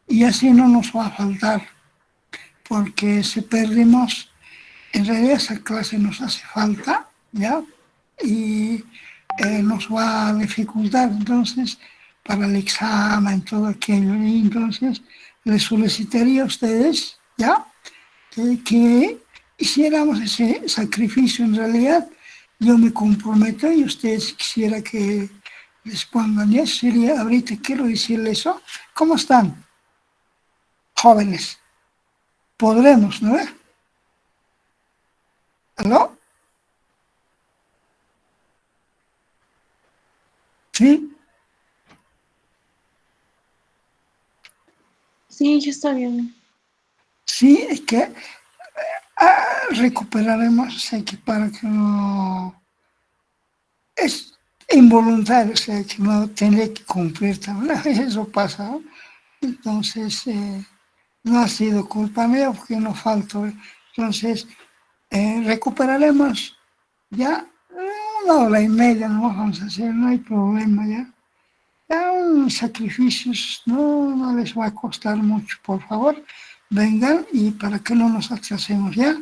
y así no nos va a faltar, porque si perdimos, en realidad esa clase nos hace falta, ¿ya? Y nos va a dificultar entonces para el examen, todo aquello. Y entonces les solicitaría a ustedes, ¿ya? Que hiciéramos ese sacrificio en realidad. Yo me comprometo y ustedes quisiera que les pongan, ya sería, ahorita quiero decirles eso. ¿Cómo están, jóvenes? Podremos, ¿no? ¿Aló? ¿Sí? Sí, ya está bien. Sí, es que recuperaremos, o sea, que para que no... Es involuntario, o sea, que no tiene que cumplir también. Eso pasa, ¿no? Entonces, no ha sido culpa mía porque no falto. Entonces, recuperaremos ya 1 hora y media, no vamos a hacer, no hay problema ya. Ya unos sacrificios no les va a costar mucho, por favor. Vengan y para que no nos atrasemos ya.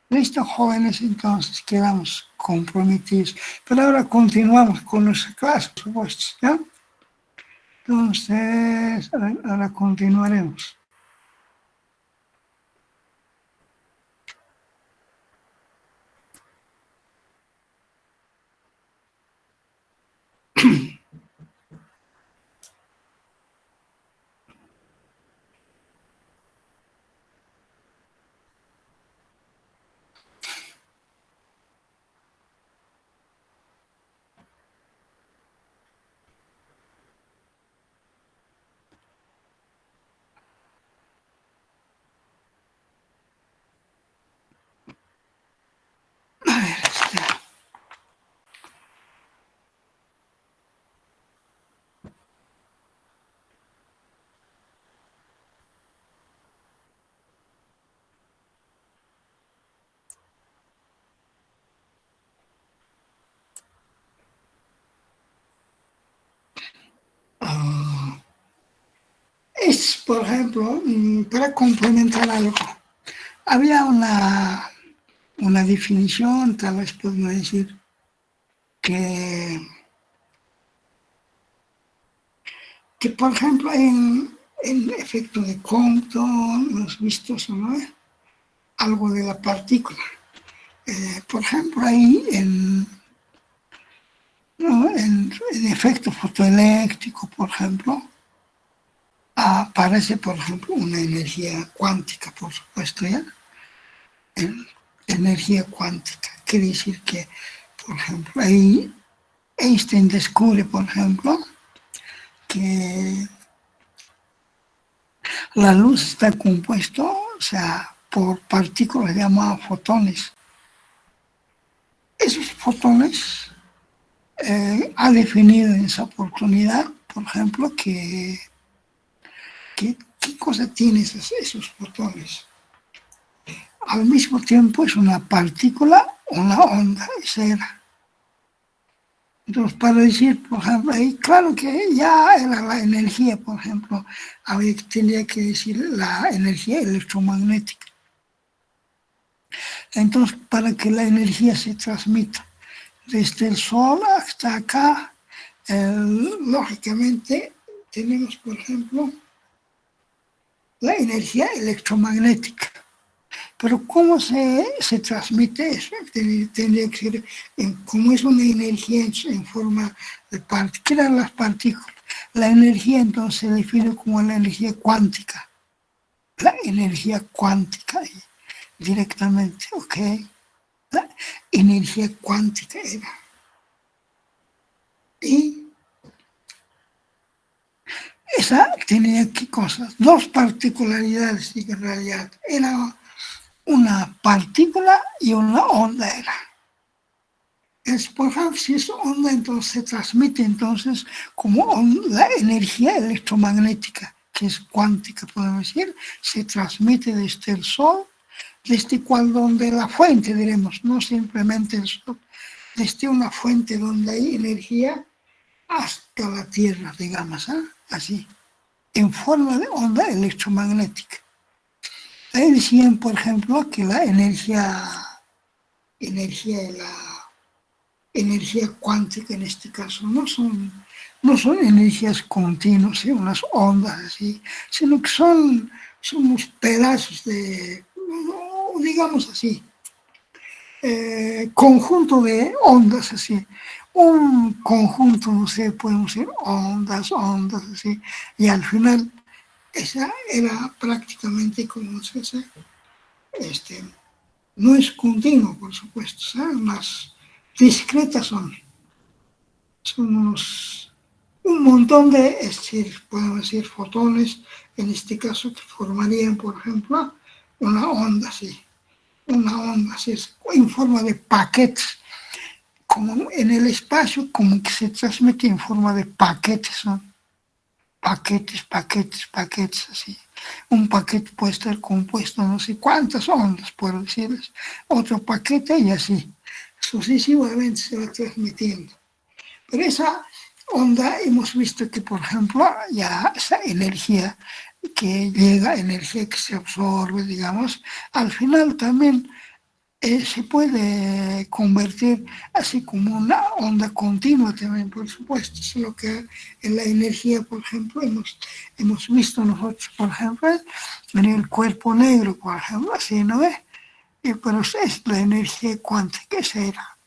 Listo, jóvenes, entonces quedamos comprometidos. Pero ahora continuamos con nuestra clase, por supuesto, ¿ya? Entonces, ahora continuaremos. A ver, es, por ejemplo, para complementar algo, había una definición, tal vez podemos decir, que por ejemplo, en efecto de Compton, hemos visto eso, ¿no? Algo de la partícula. Por ejemplo, ahí ¿no? En efecto fotoeléctrico, por ejemplo, aparece, por ejemplo, una energía cuántica, por supuesto, ¿ya? Energía cuántica. Quiere decir que, por ejemplo, ahí Einstein descubre, por ejemplo, que la luz está compuesta, o sea, por partículas llamadas fotones. Esos fotones ha definido en esa oportunidad, por ejemplo, qué cosa tienen esos fotones. Al mismo tiempo es una partícula o una onda, esa era. Entonces, para decir, por ejemplo, ahí, claro que ya era la energía, por ejemplo, tenía que decir la energía electromagnética. Entonces, para que la energía se transmita desde el Sol hasta acá, lógicamente tenemos, por ejemplo, la energía electromagnética. Pero ¿cómo se transmite eso? Tendría que ser, como es una energía en forma de partículas, ¿qué eran las partículas? La energía entonces se define como la energía cuántica. La energía cuántica, directamente, ¿ok? La energía cuántica era. Y esa tenía qué cosas, dos particularidades, y en realidad era una partícula y una onda era. Por ejemplo, si es onda, entonces se transmite entonces como la energía electromagnética, que es cuántica, podemos decir, se transmite desde el Sol, desde donde la fuente, diremos, no simplemente el Sol, desde una fuente donde hay energía hasta la Tierra, digamos, así, en forma de onda electromagnética. Ahí decían, por ejemplo, que la energía de la energía cuántica en este caso, no son energías continuas, unas ondas así, sino que son unos pedazos de, digamos así, conjunto de ondas así, un conjunto, no sé, podemos decir ondas así, y al final esa era prácticamente como se dice, no es continuo, por supuesto, ¿sabes? Más discretas son un montón de, podemos decir, fotones, en este caso, que formarían, por ejemplo, una onda así, en forma de paquetes, como en el espacio, como que se transmite en forma de paquetes, son paquetes, así. Un paquete puede estar compuesto no sé cuántas ondas, por decirles, otro paquete y así, sucesivamente se va transmitiendo. Pero esa onda hemos visto que, por ejemplo, ya esa energía que llega, energía que se absorbe, digamos, al final también se puede convertir así como una onda continua también, por supuesto. Es lo que en la energía, por ejemplo, hemos visto nosotros, por ejemplo, en el cuerpo negro, por ejemplo, así, ¿no es? Pero es la energía cuántica, esa era.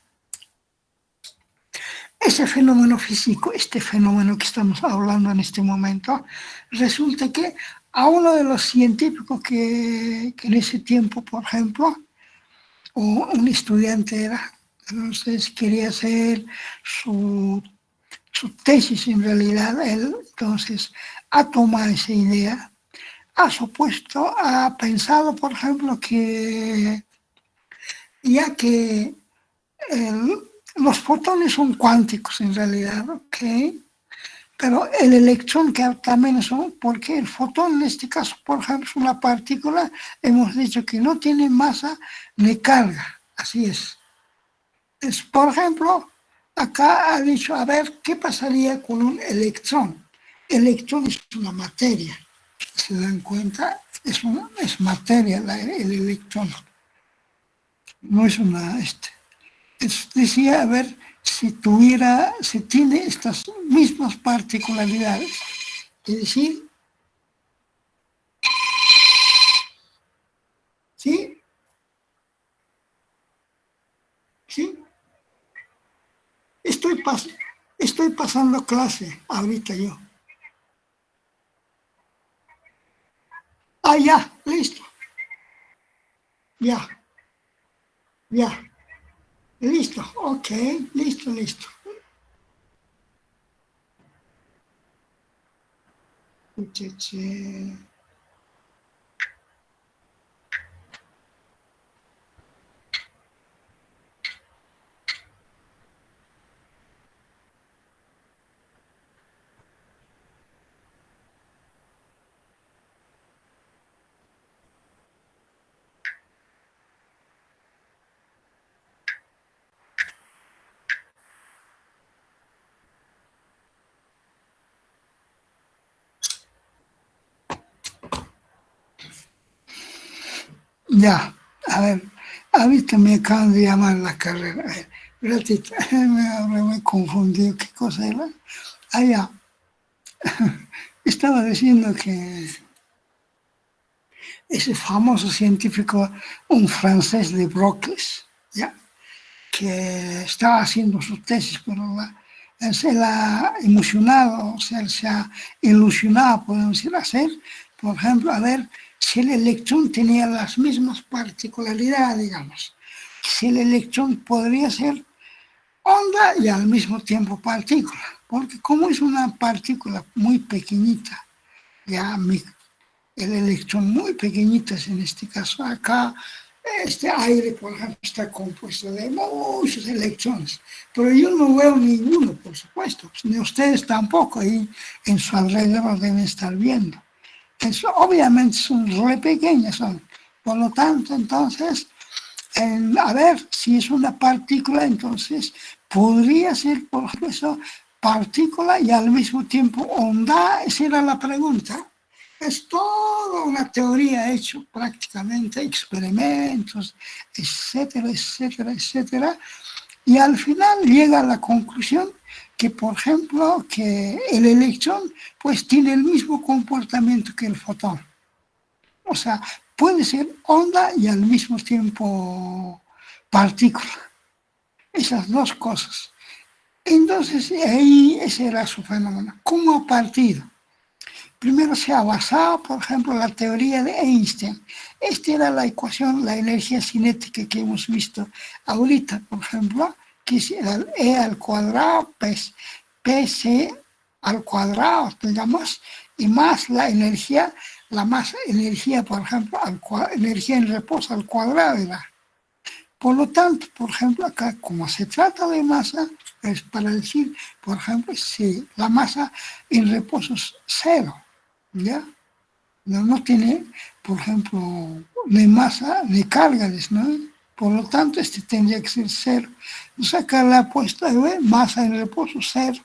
Ese fenómeno físico, este fenómeno que estamos hablando en este momento, resulta que a uno de los científicos que en ese tiempo, por ejemplo, o un estudiante era, entonces quería hacer su tesis en realidad, él entonces ha tomado esa idea, ha pensado, por ejemplo, que ya que los fotones son cuánticos en realidad, ¿ok? Pero el electrón que también son, porque el fotón en este caso, por ejemplo, es una partícula, hemos dicho que no tiene masa ni carga, así es. Por ejemplo, acá ha dicho, a ver, ¿qué pasaría con un electrón? El electrón es una materia, ¿se dan cuenta? Es materia el electrón, no es una... decía, a ver, si tiene estas mismas particularidades, es decir, ¿sí? ¿Sí? Estoy, estoy pasando clase ahorita yo. Ah, ya, listo. Ya, ya. Listo, ok, listo. Ya, a ver, ahorita me acaban de llamar la carrera. A ver, ratito, me he confundido, ¿qué cosa era? Ah, ya, estaba diciendo que ese famoso científico, un francés de Brocles, ¿ya? Que estaba haciendo su tesis, pero él se la ha emocionado, o sea, él se ha ilusionado, podemos decir, hacer, por ejemplo, a ver si el electrón tenía las mismas particularidades, digamos, si el electrón podría ser onda y al mismo tiempo partícula, porque como es una partícula muy pequeñita, ya el electrón muy pequeñito es en este caso acá, este aire, por ejemplo, está compuesto de muchos electrones, pero yo no veo ninguno, por supuesto, ni ustedes tampoco, ahí en su alrededor deben estar viendo. Eso obviamente son re pequeñas, son. Por lo tanto, entonces, a ver, si es una partícula, entonces podría ser, por ejemplo, eso, partícula y al mismo tiempo onda, esa era la pregunta. Es toda una teoría hecho prácticamente, experimentos, etcétera, etcétera, etcétera, y al final llega a la conclusión que, por ejemplo, que el electrón pues tiene el mismo comportamiento que el fotón. O sea, puede ser onda y al mismo tiempo partícula. Esas dos cosas. Entonces, ahí ese era su fenómeno. ¿Cómo ha partido? Primero se ha basado, por ejemplo, en la teoría de Einstein. Esta era la ecuación, la energía cinética que hemos visto ahorita, por ejemplo, que es el E al cuadrado, PC al cuadrado, digamos, y más la energía, la masa energía, por ejemplo, energía en reposo al cuadrado era. Por lo tanto, por ejemplo, acá, como se trata de masa, es para decir, por ejemplo, si la masa en reposo es cero, ¿ya? No tiene, por ejemplo, ni masa ni carga, ¿no? Por lo tanto, este tendría que ser cero. Entonces acá la apuesta de masa en reposo cero.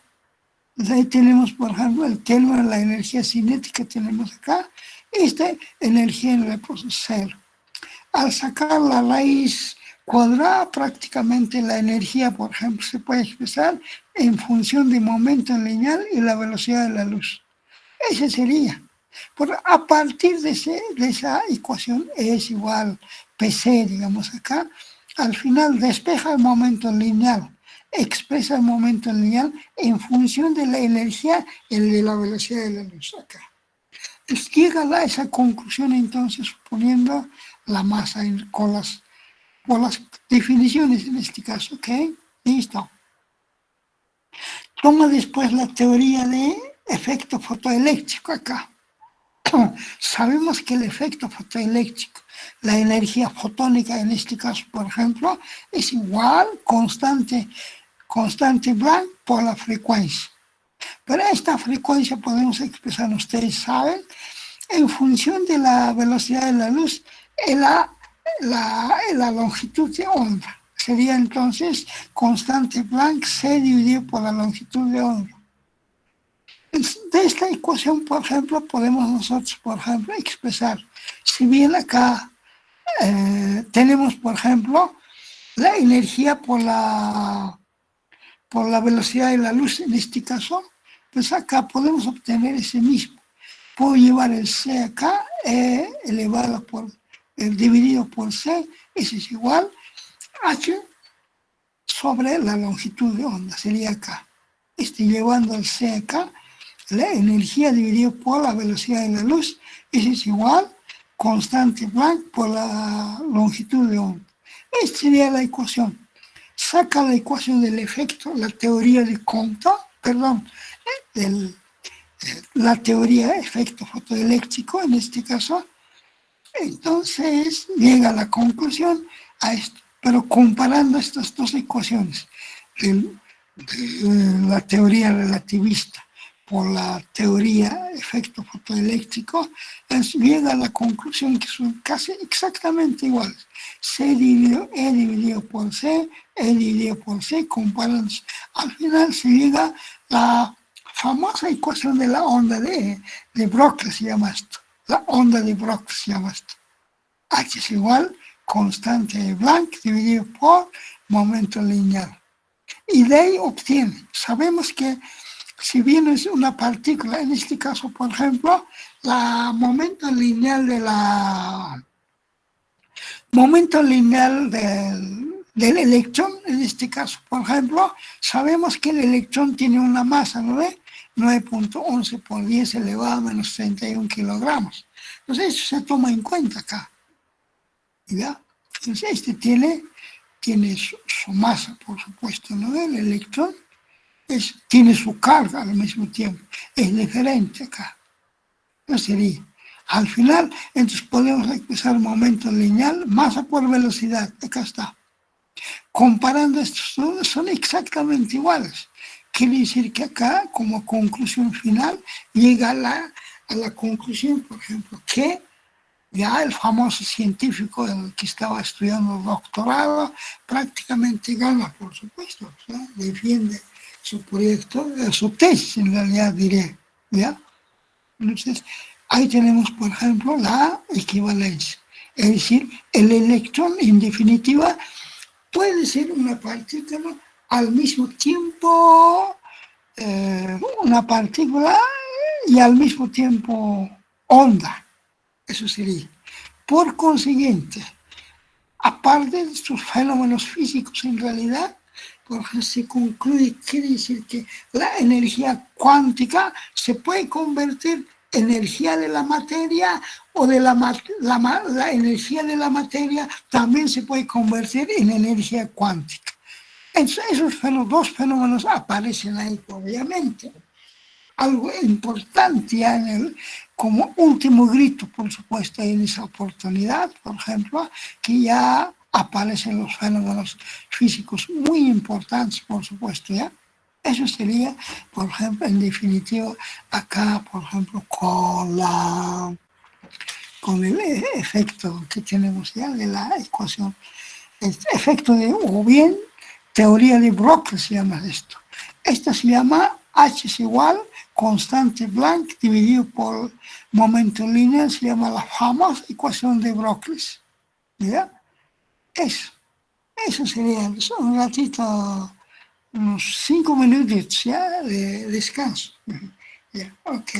Entonces ahí tenemos, por ejemplo, el término de la energía cinética tenemos acá. Esta energía en reposo cero. Al sacar la raíz cuadrada, prácticamente la energía, por ejemplo, se puede expresar en función del momento lineal y la velocidad de la luz. Ese sería. Pero a partir de esa ecuación E es igual PC, digamos acá, al final despeja el momento lineal, expresa el momento lineal en función de la energía y de la velocidad de la luz acá. Entonces llega a esa conclusión entonces suponiendo la masa por las definiciones en este caso, ¿ok? Listo. Toma después la teoría de efecto fotoeléctrico acá. Sabemos que el efecto fotoeléctrico, la energía fotónica en este caso, por ejemplo, es igual constante Planck por la frecuencia. Pero esta frecuencia podemos expresar, ustedes saben, en función de la velocidad de la luz y la longitud de onda. Sería entonces constante Planck C dividido por la longitud de onda. De esta ecuación, por ejemplo, podemos nosotros, por ejemplo, expresar, si bien acá tenemos, por ejemplo, la energía por la velocidad de la luz, en este caso, pues acá podemos obtener ese mismo. Puedo llevar el C acá, elevado por, dividido por C, eso es igual H sobre la longitud de onda, sería acá. Llevando el C acá, la energía dividida por la velocidad de la luz, eso es igual constante Planck por la longitud de onda. Esta sería la ecuación. Saca la ecuación del efecto, la teoría de Compton, perdón, la teoría de efecto fotoeléctrico en este caso, entonces llega a la conclusión a esto, pero comparando estas dos ecuaciones, de la teoría relativista por la teoría de efecto fotoeléctrico, llega a la conclusión que son casi exactamente iguales. E dividido por C, E dividido por C, comparándose. Al final se llega a la famosa ecuación de la onda de Broglie, se llama esto. La onda de Broglie se llama esto. H es igual constante de Planck dividido por momento lineal. Y de ahí obtiene, sabemos que si bien es una partícula, en este caso, por ejemplo, la momento lineal del electrón, en este caso, por ejemplo, sabemos que el electrón tiene una masa, ¿no ve? 9.11 por 10 elevado a menos 31 kilogramos. Entonces, eso se toma en cuenta acá. ¿Ya? Entonces, este tiene su masa, por supuesto, ¿no? El electrón tiene su carga al mismo tiempo. Es diferente acá. No sería. Al final, entonces podemos expresar momento lineal, masa por velocidad. Acá está. Comparando estos dos, son exactamente iguales. Quiere decir que acá, como conclusión final, llega a la conclusión, por ejemplo, que ya el famoso científico que estaba estudiando el doctorado prácticamente gana, por supuesto, ¿no? Defiende su proyecto, su tesis en realidad diré, ¿ya? Entonces, ahí tenemos, por ejemplo, la equivalencia. Es decir, el electrón, en definitiva, puede ser una partícula al mismo tiempo, una partícula y al mismo tiempo onda. Eso sería. Por consiguiente, aparte de estos fenómenos físicos, en realidad, porque se concluye, quiere decir que la energía cuántica se puede convertir en energía de la materia o de la energía de la materia también se puede convertir en energía cuántica. Esos dos fenómenos aparecen ahí, obviamente. Algo importante ya como último grito, por supuesto, en esa oportunidad, por ejemplo, que ya aparecen los fenómenos físicos muy importantes, por supuesto, ya. Eso sería, por ejemplo, en definitiva, acá, por ejemplo, con el efecto que tenemos ya de la ecuación, el efecto de, o bien, teoría de Broca se llama esto. Esto se llama H es igual, constante Planck dividido por momento lineal, se llama la famosa ecuación de Brockles. ¿Ya? Eso sería un ratito, unos 5 minutos ya de descanso. Ya, ok.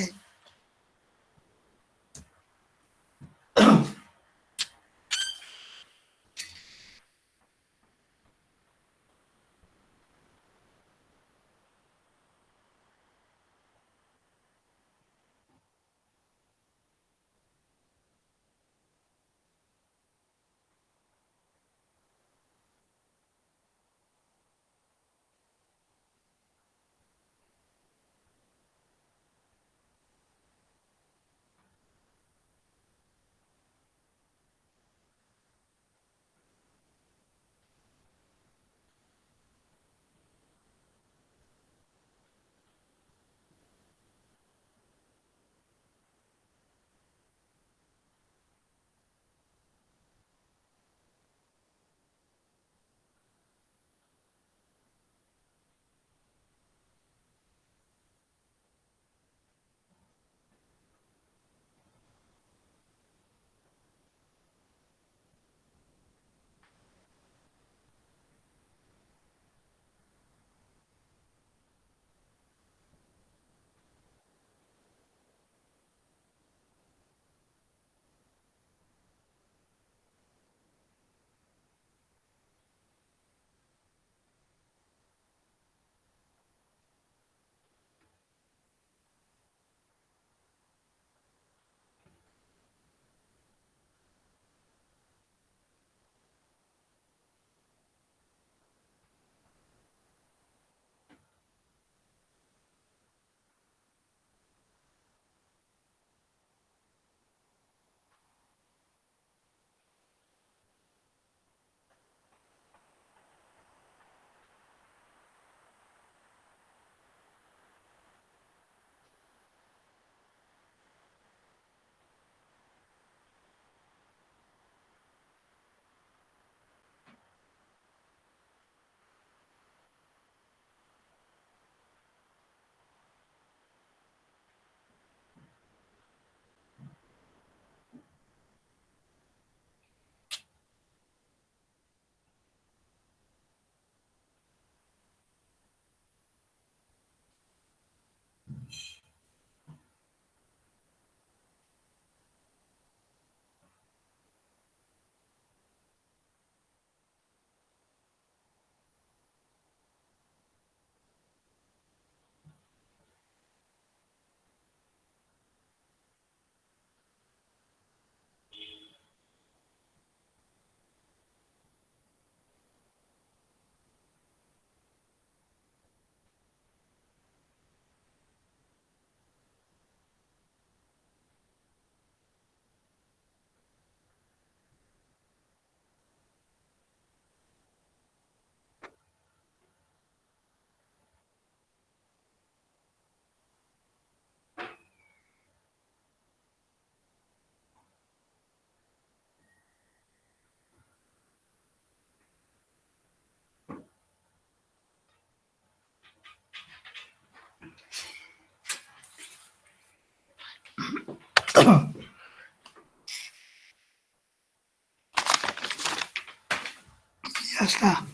Ya está.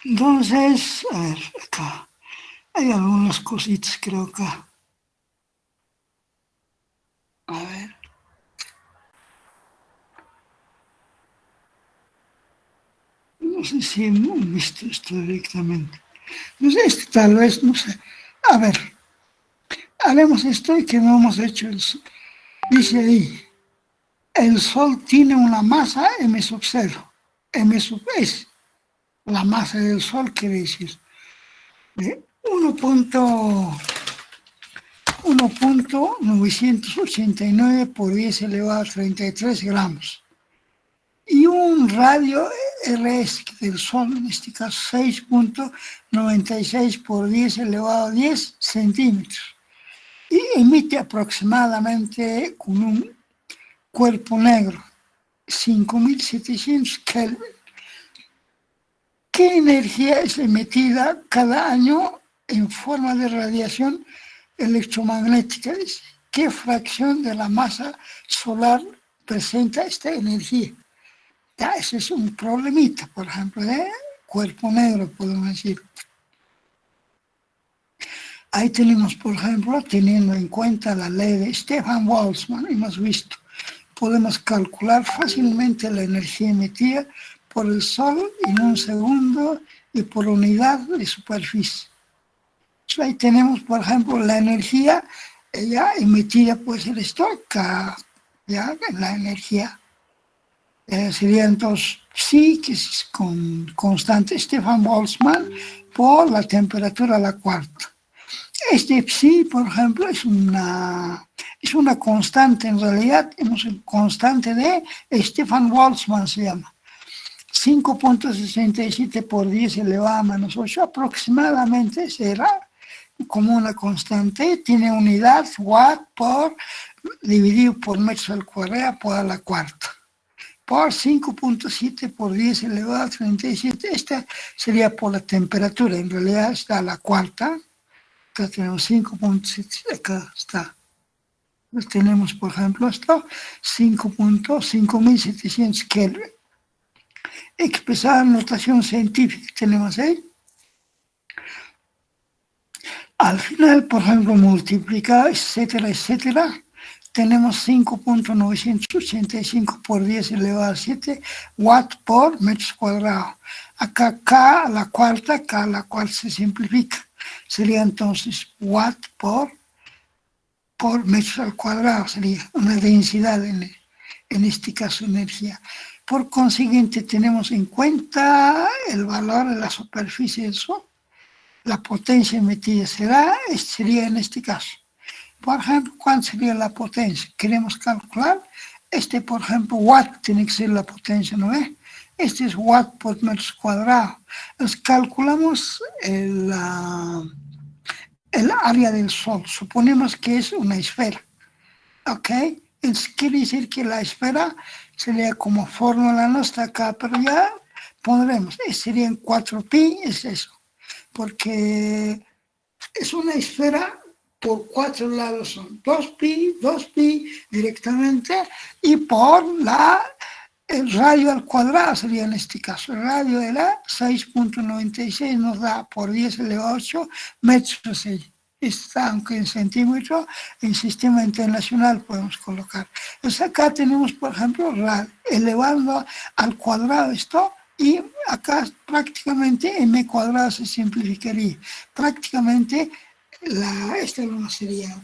Entonces, a ver, acá hay algunas cositas, creo que. A ver. No sé si hemos visto esto directamente. No sé, este tal vez, no sé. A ver, haremos esto y que no hemos hecho el sol. Dice ahí, el Sol tiene una masa m sub 0. M sub es la masa del Sol, quiere decir, de 1.989 por 10 elevado a 33 gramos. Y un radio RS del Sol, en este caso 6.96 por 10 elevado a 10 centímetros. Y emite aproximadamente con un cuerpo negro 5.700 Kelvin. ¿Qué energía es emitida cada año en forma de radiación electromagnética? ¿Qué fracción de la masa solar presenta esta energía? Ya, ese es un problemita, por ejemplo, de cuerpo negro, podemos decir. Ahí tenemos, por ejemplo, teniendo en cuenta la ley de Stefan Boltzmann, hemos visto, podemos calcular fácilmente la energía emitida por el Sol en un segundo y por unidad de superficie. Entonces, ahí tenemos, por ejemplo, la energía ya emitida, puede ser esto, ya la energía. Sería entonces psi, que es con constante Stefan Boltzmann, por la temperatura a la cuarta. Este psi, por ejemplo, es una constante, en realidad, es una constante de Stefan Boltzmann, se llama. 5.67 por 10 elevado a menos 8 aproximadamente será como una constante, tiene unidad watt por dividido por metros al cuadrado por a la cuarta. Por 5.7 por 10 elevado a 37, esta sería por la temperatura, en realidad está a la cuarta. Acá tenemos 5.7, acá está. Entonces tenemos, por ejemplo, esto, 5.5700 Kelvin. Expresada en notación científica, tenemos ahí. Al final, por ejemplo, multiplicado, etcétera, etcétera, tenemos 5.985 por 10 elevado a 7 watt por metros cuadrados. Acá K a la cuarta se simplifica. Sería entonces watt por metros al cuadrado, sería una densidad en este caso energía. Por consiguiente, tenemos en cuenta el valor de la superficie del Sol. La potencia emitida sería en este caso. Por ejemplo, ¿cuánto sería la potencia? Queremos calcular. Por ejemplo, watt tiene que ser la potencia, ¿no es? Este es watt por metros cuadrados. Entonces, calculamos el área del Sol. Suponemos que es una esfera. ¿Ok? Entonces, quiere decir que la esfera sería como fórmula, no está acá, pero ya pondremos. Serían 4pi, es eso. Porque es una esfera por 4 lados, son 2pi directamente, y por el radio al cuadrado sería en este caso. El radio de la 6.96 nos da por 10 elevado a 8 metros. Está, aunque en centímetros, en sistema internacional podemos colocar. Entonces acá tenemos, por ejemplo, elevando al cuadrado esto, y acá prácticamente m cuadrado se simplificaría. Prácticamente esta no sería,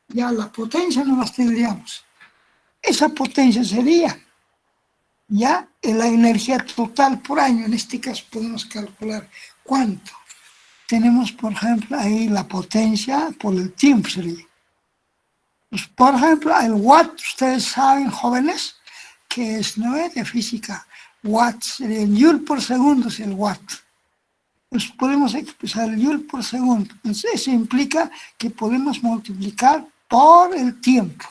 ya la potencia no las tendríamos. Esa potencia sería ya la energía total por año. En este caso podemos calcular cuánto. Tenemos, por ejemplo, ahí la potencia por el tiempo sería. Pues, por ejemplo, el watt, ustedes saben, jóvenes, que es, ¿no es?, de física. Watt sería el joule por segundo, es el watt. Pues podemos expresar el joule por segundo. Entonces, eso implica que podemos multiplicar por el tiempo.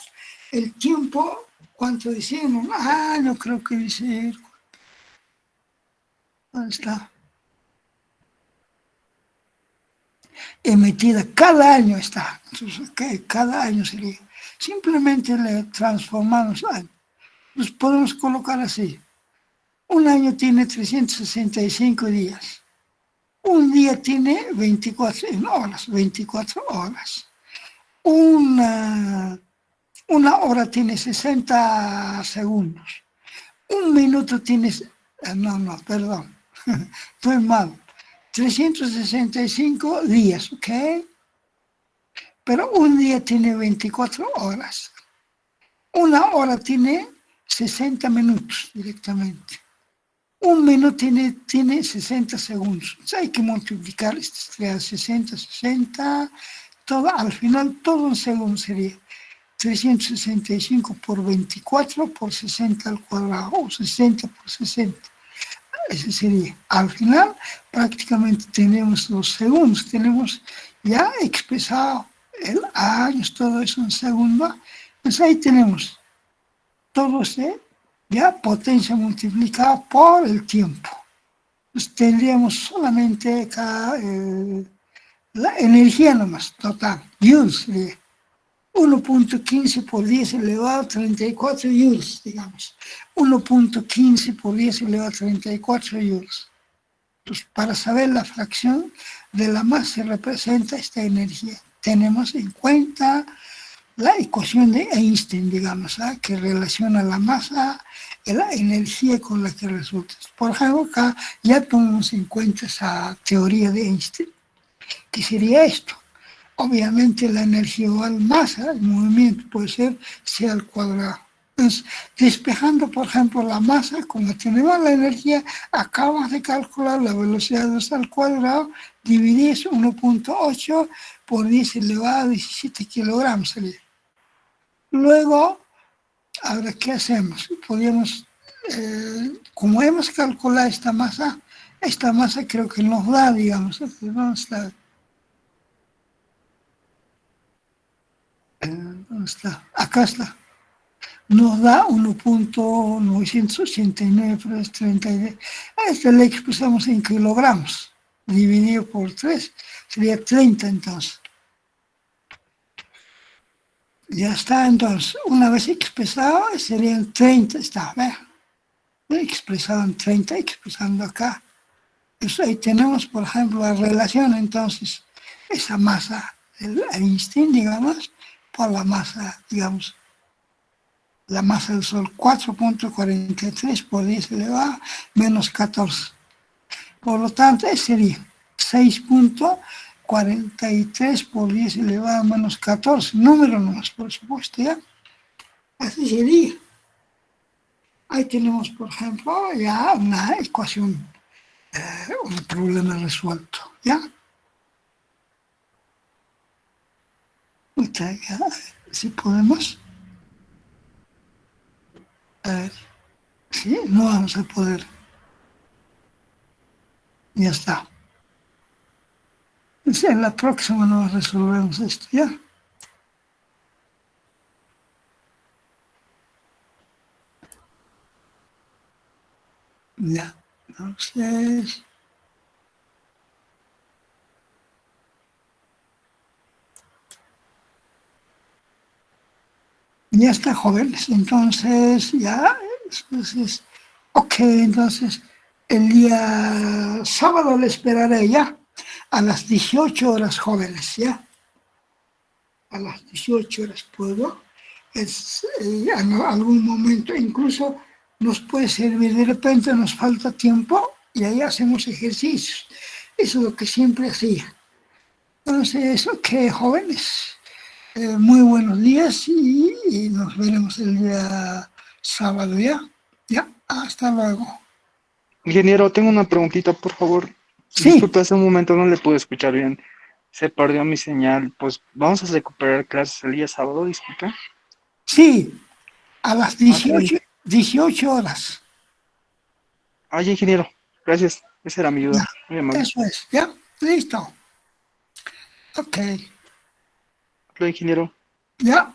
El tiempo, ¿cuánto decimos? No creo que dice. ¿Dónde está? Emitida cada año está. Entonces, ¿qué? Cada año sería Simplemente le transformamos años. Los podemos colocar así. Un año tiene 365 días. Un día tiene 24 horas, 24 horas. Una hora tiene 60 segundos. Un minuto tiene... perdón. Estoy mal. 365 días, ¿ok? Pero un día tiene 24 horas. Una hora tiene 60 minutos directamente. Un minuto tiene 60 segundos. Entonces hay que multiplicar estas 60, todo, al final todo un segundo sería 365 por 24 por 60 al cuadrado, o 60 por 60. Ese sería. Al final prácticamente tenemos los segundos, tenemos ya expresado el años, todo eso en segundo. Entonces ahí tenemos todo ya potencia multiplicada por el tiempo. Entonces tendríamos solamente acá la energía nomás, total, joules sería 1.15 por 10 elevado a 34 joules, digamos. 1.15 por 10 elevado a 34 joules. Entonces, para saber la fracción de la masa se representa esta energía. Tenemos en cuenta la ecuación de Einstein, digamos, que relaciona la masa y la energía con la que resulta. Por ejemplo, acá ya tomamos en cuenta esa teoría de Einstein, que sería esto. Obviamente la energía igual masa, el movimiento puede ser c al cuadrado. Entonces, despejando, por ejemplo, la masa, como tenemos la energía, acabamos de calcular la velocidad 2 al cuadrado, dividís 1.8 por 10 elevado a 17 kilogramos. Luego, ahora, ¿qué hacemos? Podríamos, como hemos calculado esta masa creo que nos da, digamos, vamos a... ¿dónde está? Acá está. Nos da 1.989 por 32. Esta le expresamos en kilogramos. Dividido por 3 sería 30 entonces. Ya está, entonces, una vez expresado, serían 30, está, ¿ve? Expresado en 30, expresando acá. Entonces, ahí tenemos, por ejemplo, la relación, entonces, esa masa del Einstein, digamos, por la masa, digamos, la masa del Sol, 4.43 por 10 elevado menos 14. Por lo tanto, ese sería 6.43 por 10 elevado a menos 14. Número nomás, por supuesto, ¿ya? Así sería. Ahí tenemos, por ejemplo, ya una ecuación, un problema resuelto, ¿ya? Ya, si podemos. A ver, sí, no vamos a poder. Ya está. En la próxima nos resolvemos esto, ¿ya? Ya, entonces... Ya está, jóvenes, entonces ya, entonces, ok, entonces el día sábado le esperaré ya, a las 18 horas, jóvenes, ya, a las 18 horas puedo, en algún momento incluso nos puede servir, de repente nos falta tiempo y ahí hacemos ejercicios, eso es lo que siempre hacía. Entonces, ok, jóvenes. Muy buenos días y nos veremos el día sábado, ¿ya? Ya, hasta luego. Ingeniero, tengo una preguntita, por favor. Sí, Disculpe, hace un momento no le pude escuchar bien. Se perdió mi señal. Pues vamos a recuperar clases el día sábado, disculpe. sí, a las Ok. 18 horas. Ay, ingeniero, gracias. Esa era mi Ya, duda. Muy amable. eso es, ¿ya? Listo. Ok, Hola, ingeniero. ya.